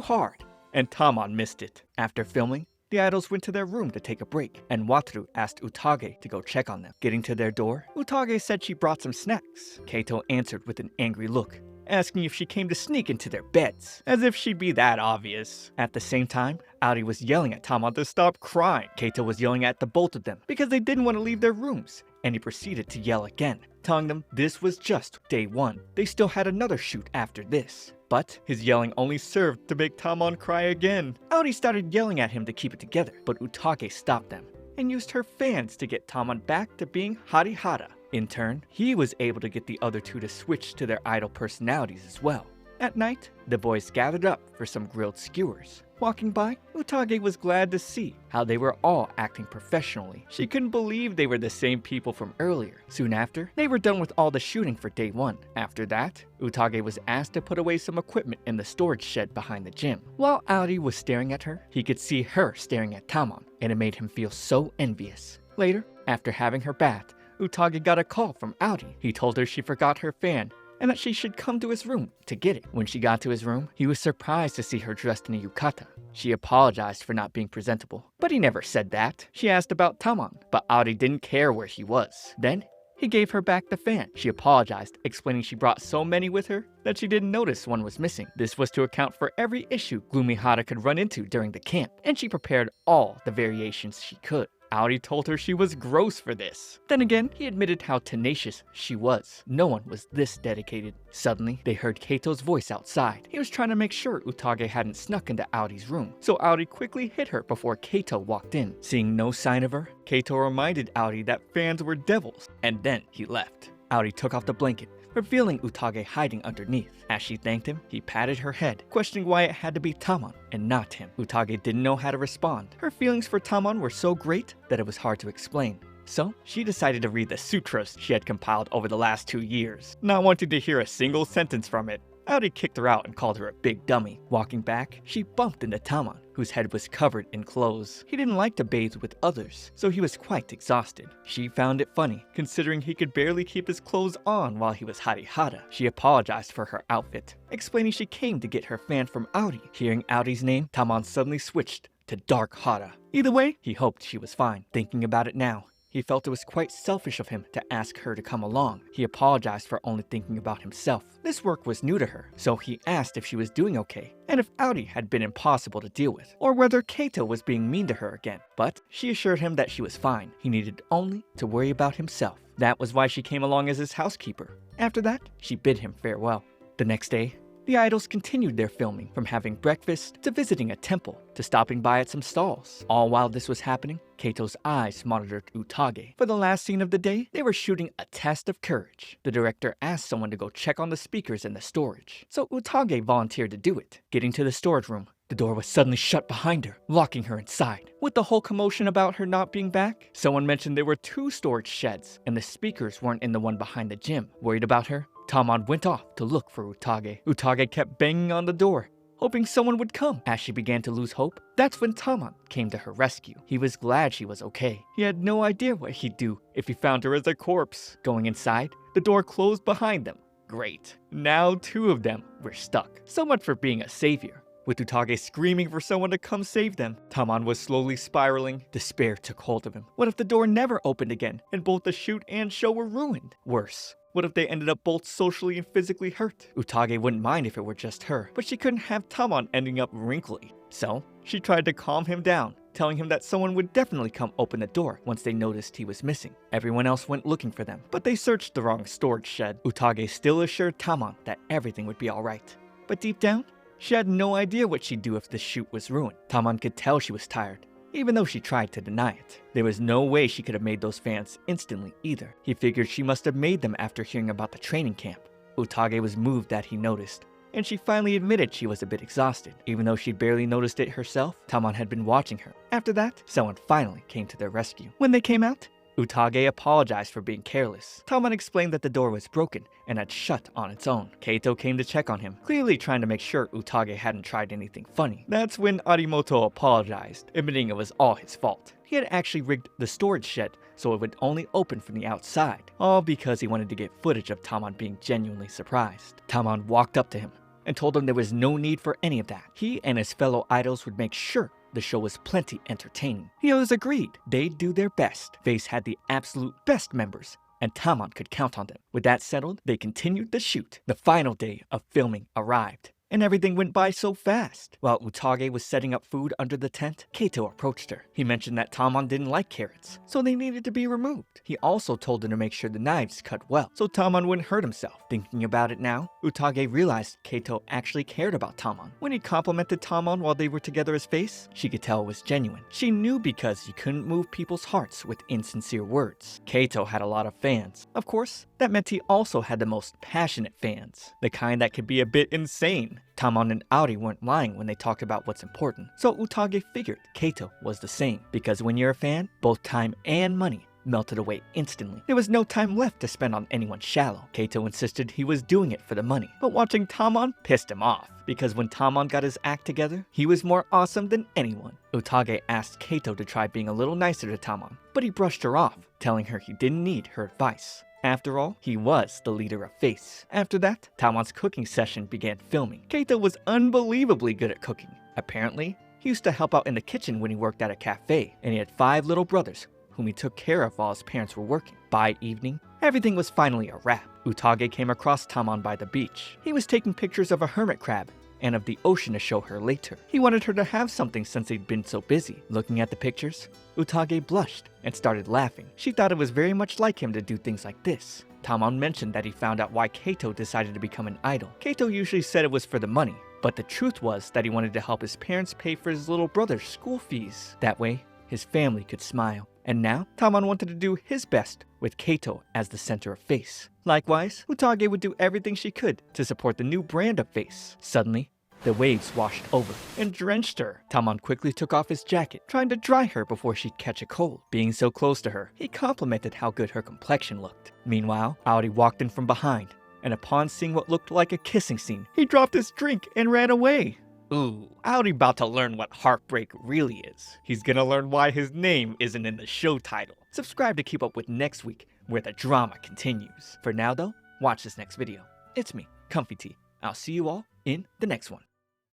hard, and Tamon missed it. After filming, the idols went to their room to take a break, and Wataru asked Utage to go check on them. Getting to their door, Utage said she brought some snacks. Keito answered with an angry look, asking if she came to sneak into their beds, as if she'd be that obvious. At the same time, Aori was yelling at Tamon to stop crying. Keito was yelling at the both of them because they didn't want to leave their rooms, and he proceeded to yell again, telling them this was just day one. They still had another shoot after this. But his yelling only served to make Tamon cry again. Aori started yelling at him to keep it together, but Utage stopped them and used her fans to get Tamon back to being Harihara. In turn, he was able to get the other two to switch to their idol personalities as well. At night, the boys gathered up for some grilled skewers. Walking by, Utage was glad to see how they were all acting professionally. She couldn't believe they were the same people from earlier. Soon after, they were done with all the shooting for day one. After that, Utage was asked to put away some equipment in the storage shed behind the gym. While Aori was staring at her, he could see her staring at Tamon, and it made him feel so envious. Later, after having her bath, Utage got a call from Aori. He told her she forgot her fan and that she should come to his room to get it. When she got to his room, he was surprised to see her dressed in a yukata. She apologized for not being presentable, but he never said that. She asked about Tamon, but Aori didn't care where he was. Then, he gave her back the fan. She apologized, explaining she brought so many with her that she didn't notice one was missing. This was to account for every issue Gloomy Hara could run into during the camp, and she prepared all the variations she could. Aori told her she was gross for this. Then again, he admitted how tenacious she was. No one was this dedicated. Suddenly, they heard Keito's voice outside. He was trying to make sure Utage hadn't snuck into Aori's room, so Aori quickly hit her before Keito walked in. Seeing no sign of her, Keito reminded Aori that fans were devils, and then he left. Aori took off the blanket, revealing Utage hiding underneath. As she thanked him, he patted her head, questioning why it had to be Tamon and not him. Utage didn't know how to respond. Her feelings for Tamon were so great that it was hard to explain. So, she decided to read the sutras she had compiled over the last 2 years, not wanting to hear a single sentence from it. Aori kicked her out and called her a big dummy. Walking back, she bumped into Tamon, whose head was covered in clothes. He didn't like to bathe with others, so he was quite exhausted. She found it funny, considering he could barely keep his clothes on while he was Harihara. She apologized for her outfit, explaining she came to get her fan from Aori. Hearing Aori's name, Tamon suddenly switched to Dark Hara. Either way, he hoped she was fine. Thinking about it now, he felt it was quite selfish of him to ask her to come along. He apologized for only thinking about himself. This work was new to her, so he asked if she was doing okay, and if Aori had been impossible to deal with, or whether Keito was being mean to her again. But she assured him that she was fine. He needed only to worry about himself. That was why she came along as his housekeeper. After that, she bid him farewell. The next day, the idols continued their filming, from having breakfast to visiting a temple to stopping by at some stalls. All while this was happening, Keito's eyes monitored Utage. For the last scene of the day, they were shooting a test of courage. The director asked someone to go check on the speakers in the storage, so Utage volunteered to do it. Getting to the storage room, the door was suddenly shut behind her, locking her inside. With the whole commotion about her not being back, someone mentioned there were 2 storage sheds, and the speakers weren't in the one behind the gym. Worried about her, Tamon went off to look for Utage. Utage kept banging on the door, hoping someone would come. As she began to lose hope, that's when Tamon came to her rescue. He was glad she was okay. He had no idea what he'd do if he found her as a corpse. Going inside, the door closed behind them. Great. Now 2 of them were stuck. So much for being a savior. With Utage screaming for someone to come save them, Tamon was slowly spiraling. Despair took hold of him. What if the door never opened again, and both the shoot and show were ruined? Worse, what if they ended up both socially and physically hurt? Utage wouldn't mind if it were just her, but she couldn't have Tamon ending up wrinkly. So, she tried to calm him down telling him that someone would definitely come open the door once they noticed he was missing. Everyone else went looking for them, but they searched the wrong storage shed. Utage still assured Tamon that everything would be alright. But deep down, she had no idea what she'd do if the shoot was ruined. Tamon could tell she was tired, even though she tried to deny it. There was no way she could have made those fans instantly either. He figured she must have made them after hearing about the training camp. Utage was moved that he noticed, and she finally admitted she was a bit exhausted. Even though she barely noticed it herself, Tamon had been watching her. After that, someone finally came to their rescue. When they came out, Utage apologized for being careless. Tamon explained that the door was broken and had shut on its own. Kaito came to check on him, clearly trying to make sure Utage hadn't tried anything funny. That's when Arimoto apologized, admitting it was all his fault. He had actually rigged the storage shed so it would only open from the outside, all because he wanted to get footage of Tamon being genuinely surprised. Tamon walked up to him and told him there was no need for any of that. He and his fellow idols would make sure the show was plenty entertaining. The others agreed. They'd do their best. Face had the absolute best members, and Tamon could count on them. With that settled, they continued the shoot. The final day of filming arrived, and everything went by so fast. While Utage was setting up food under the tent, Kaito approached her. He mentioned that Tamon didn't like carrots, so they needed to be removed. He also told her to make sure the knives cut well, so Tamon wouldn't hurt himself. Thinking about it now, Utage realized Kaito actually cared about Tamon. When he complimented Tamon while they were together as face, she could tell it was genuine. She knew because he couldn't move people's hearts with insincere words. Kaito had a lot of fans. Of course, that meant he also had the most passionate fans, the kind that could be a bit insane. Tamon and Aori weren't lying when they talked about what's important, so Utage figured Kaito was the same, because when you're a fan, both time and money melted away instantly. There was no time left to spend on anyone shallow. Kaito insisted he was doing it for the money, but watching Tamon pissed him off, because when Tamon got his act together, he was more awesome than anyone. Utage asked Kaito to try being a little nicer to Tamon, but he brushed her off, telling her he didn't need her advice. After all, he was the leader of Face. After that, Tamon's cooking session began filming. Kaito was unbelievably good at cooking. Apparently, he used to help out in the kitchen when he worked at a cafe, and he had 5 little brothers whom he took care of while his parents were working. By evening, everything was finally a wrap. Utage came across Tamon by the beach. He was taking pictures of a hermit crab and of the ocean to show her later. He wanted her to have something since they'd been so busy. Looking at the pictures, Utage blushed and started laughing. She thought it was very much like him to do things like this. Tamon mentioned that he found out why Kaito decided to become an idol. Kaito usually said it was for the money, but the truth was that he wanted to help his parents pay for his little brother's school fees. That way, his family could smile. And now, Tamon wanted to do his best with Kaito as the center of Face. Likewise, Utage would do everything she could to support the new brand of Face. Suddenly, the waves washed over and drenched her. Tamon quickly took off his jacket, trying to dry her before she'd catch a cold. Being so close to her, he complimented how good her complexion looked. Meanwhile, Aori walked in from behind, and upon seeing what looked like a kissing scene, he dropped his drink and ran away. Ooh, Aori about to learn what heartbreak really is. He's gonna learn why his name isn't in the show title. Subscribe to keep up with next week, where the drama continues. For now though, watch this next video. It's me, Comfy Tea. I'll see you all in the next one.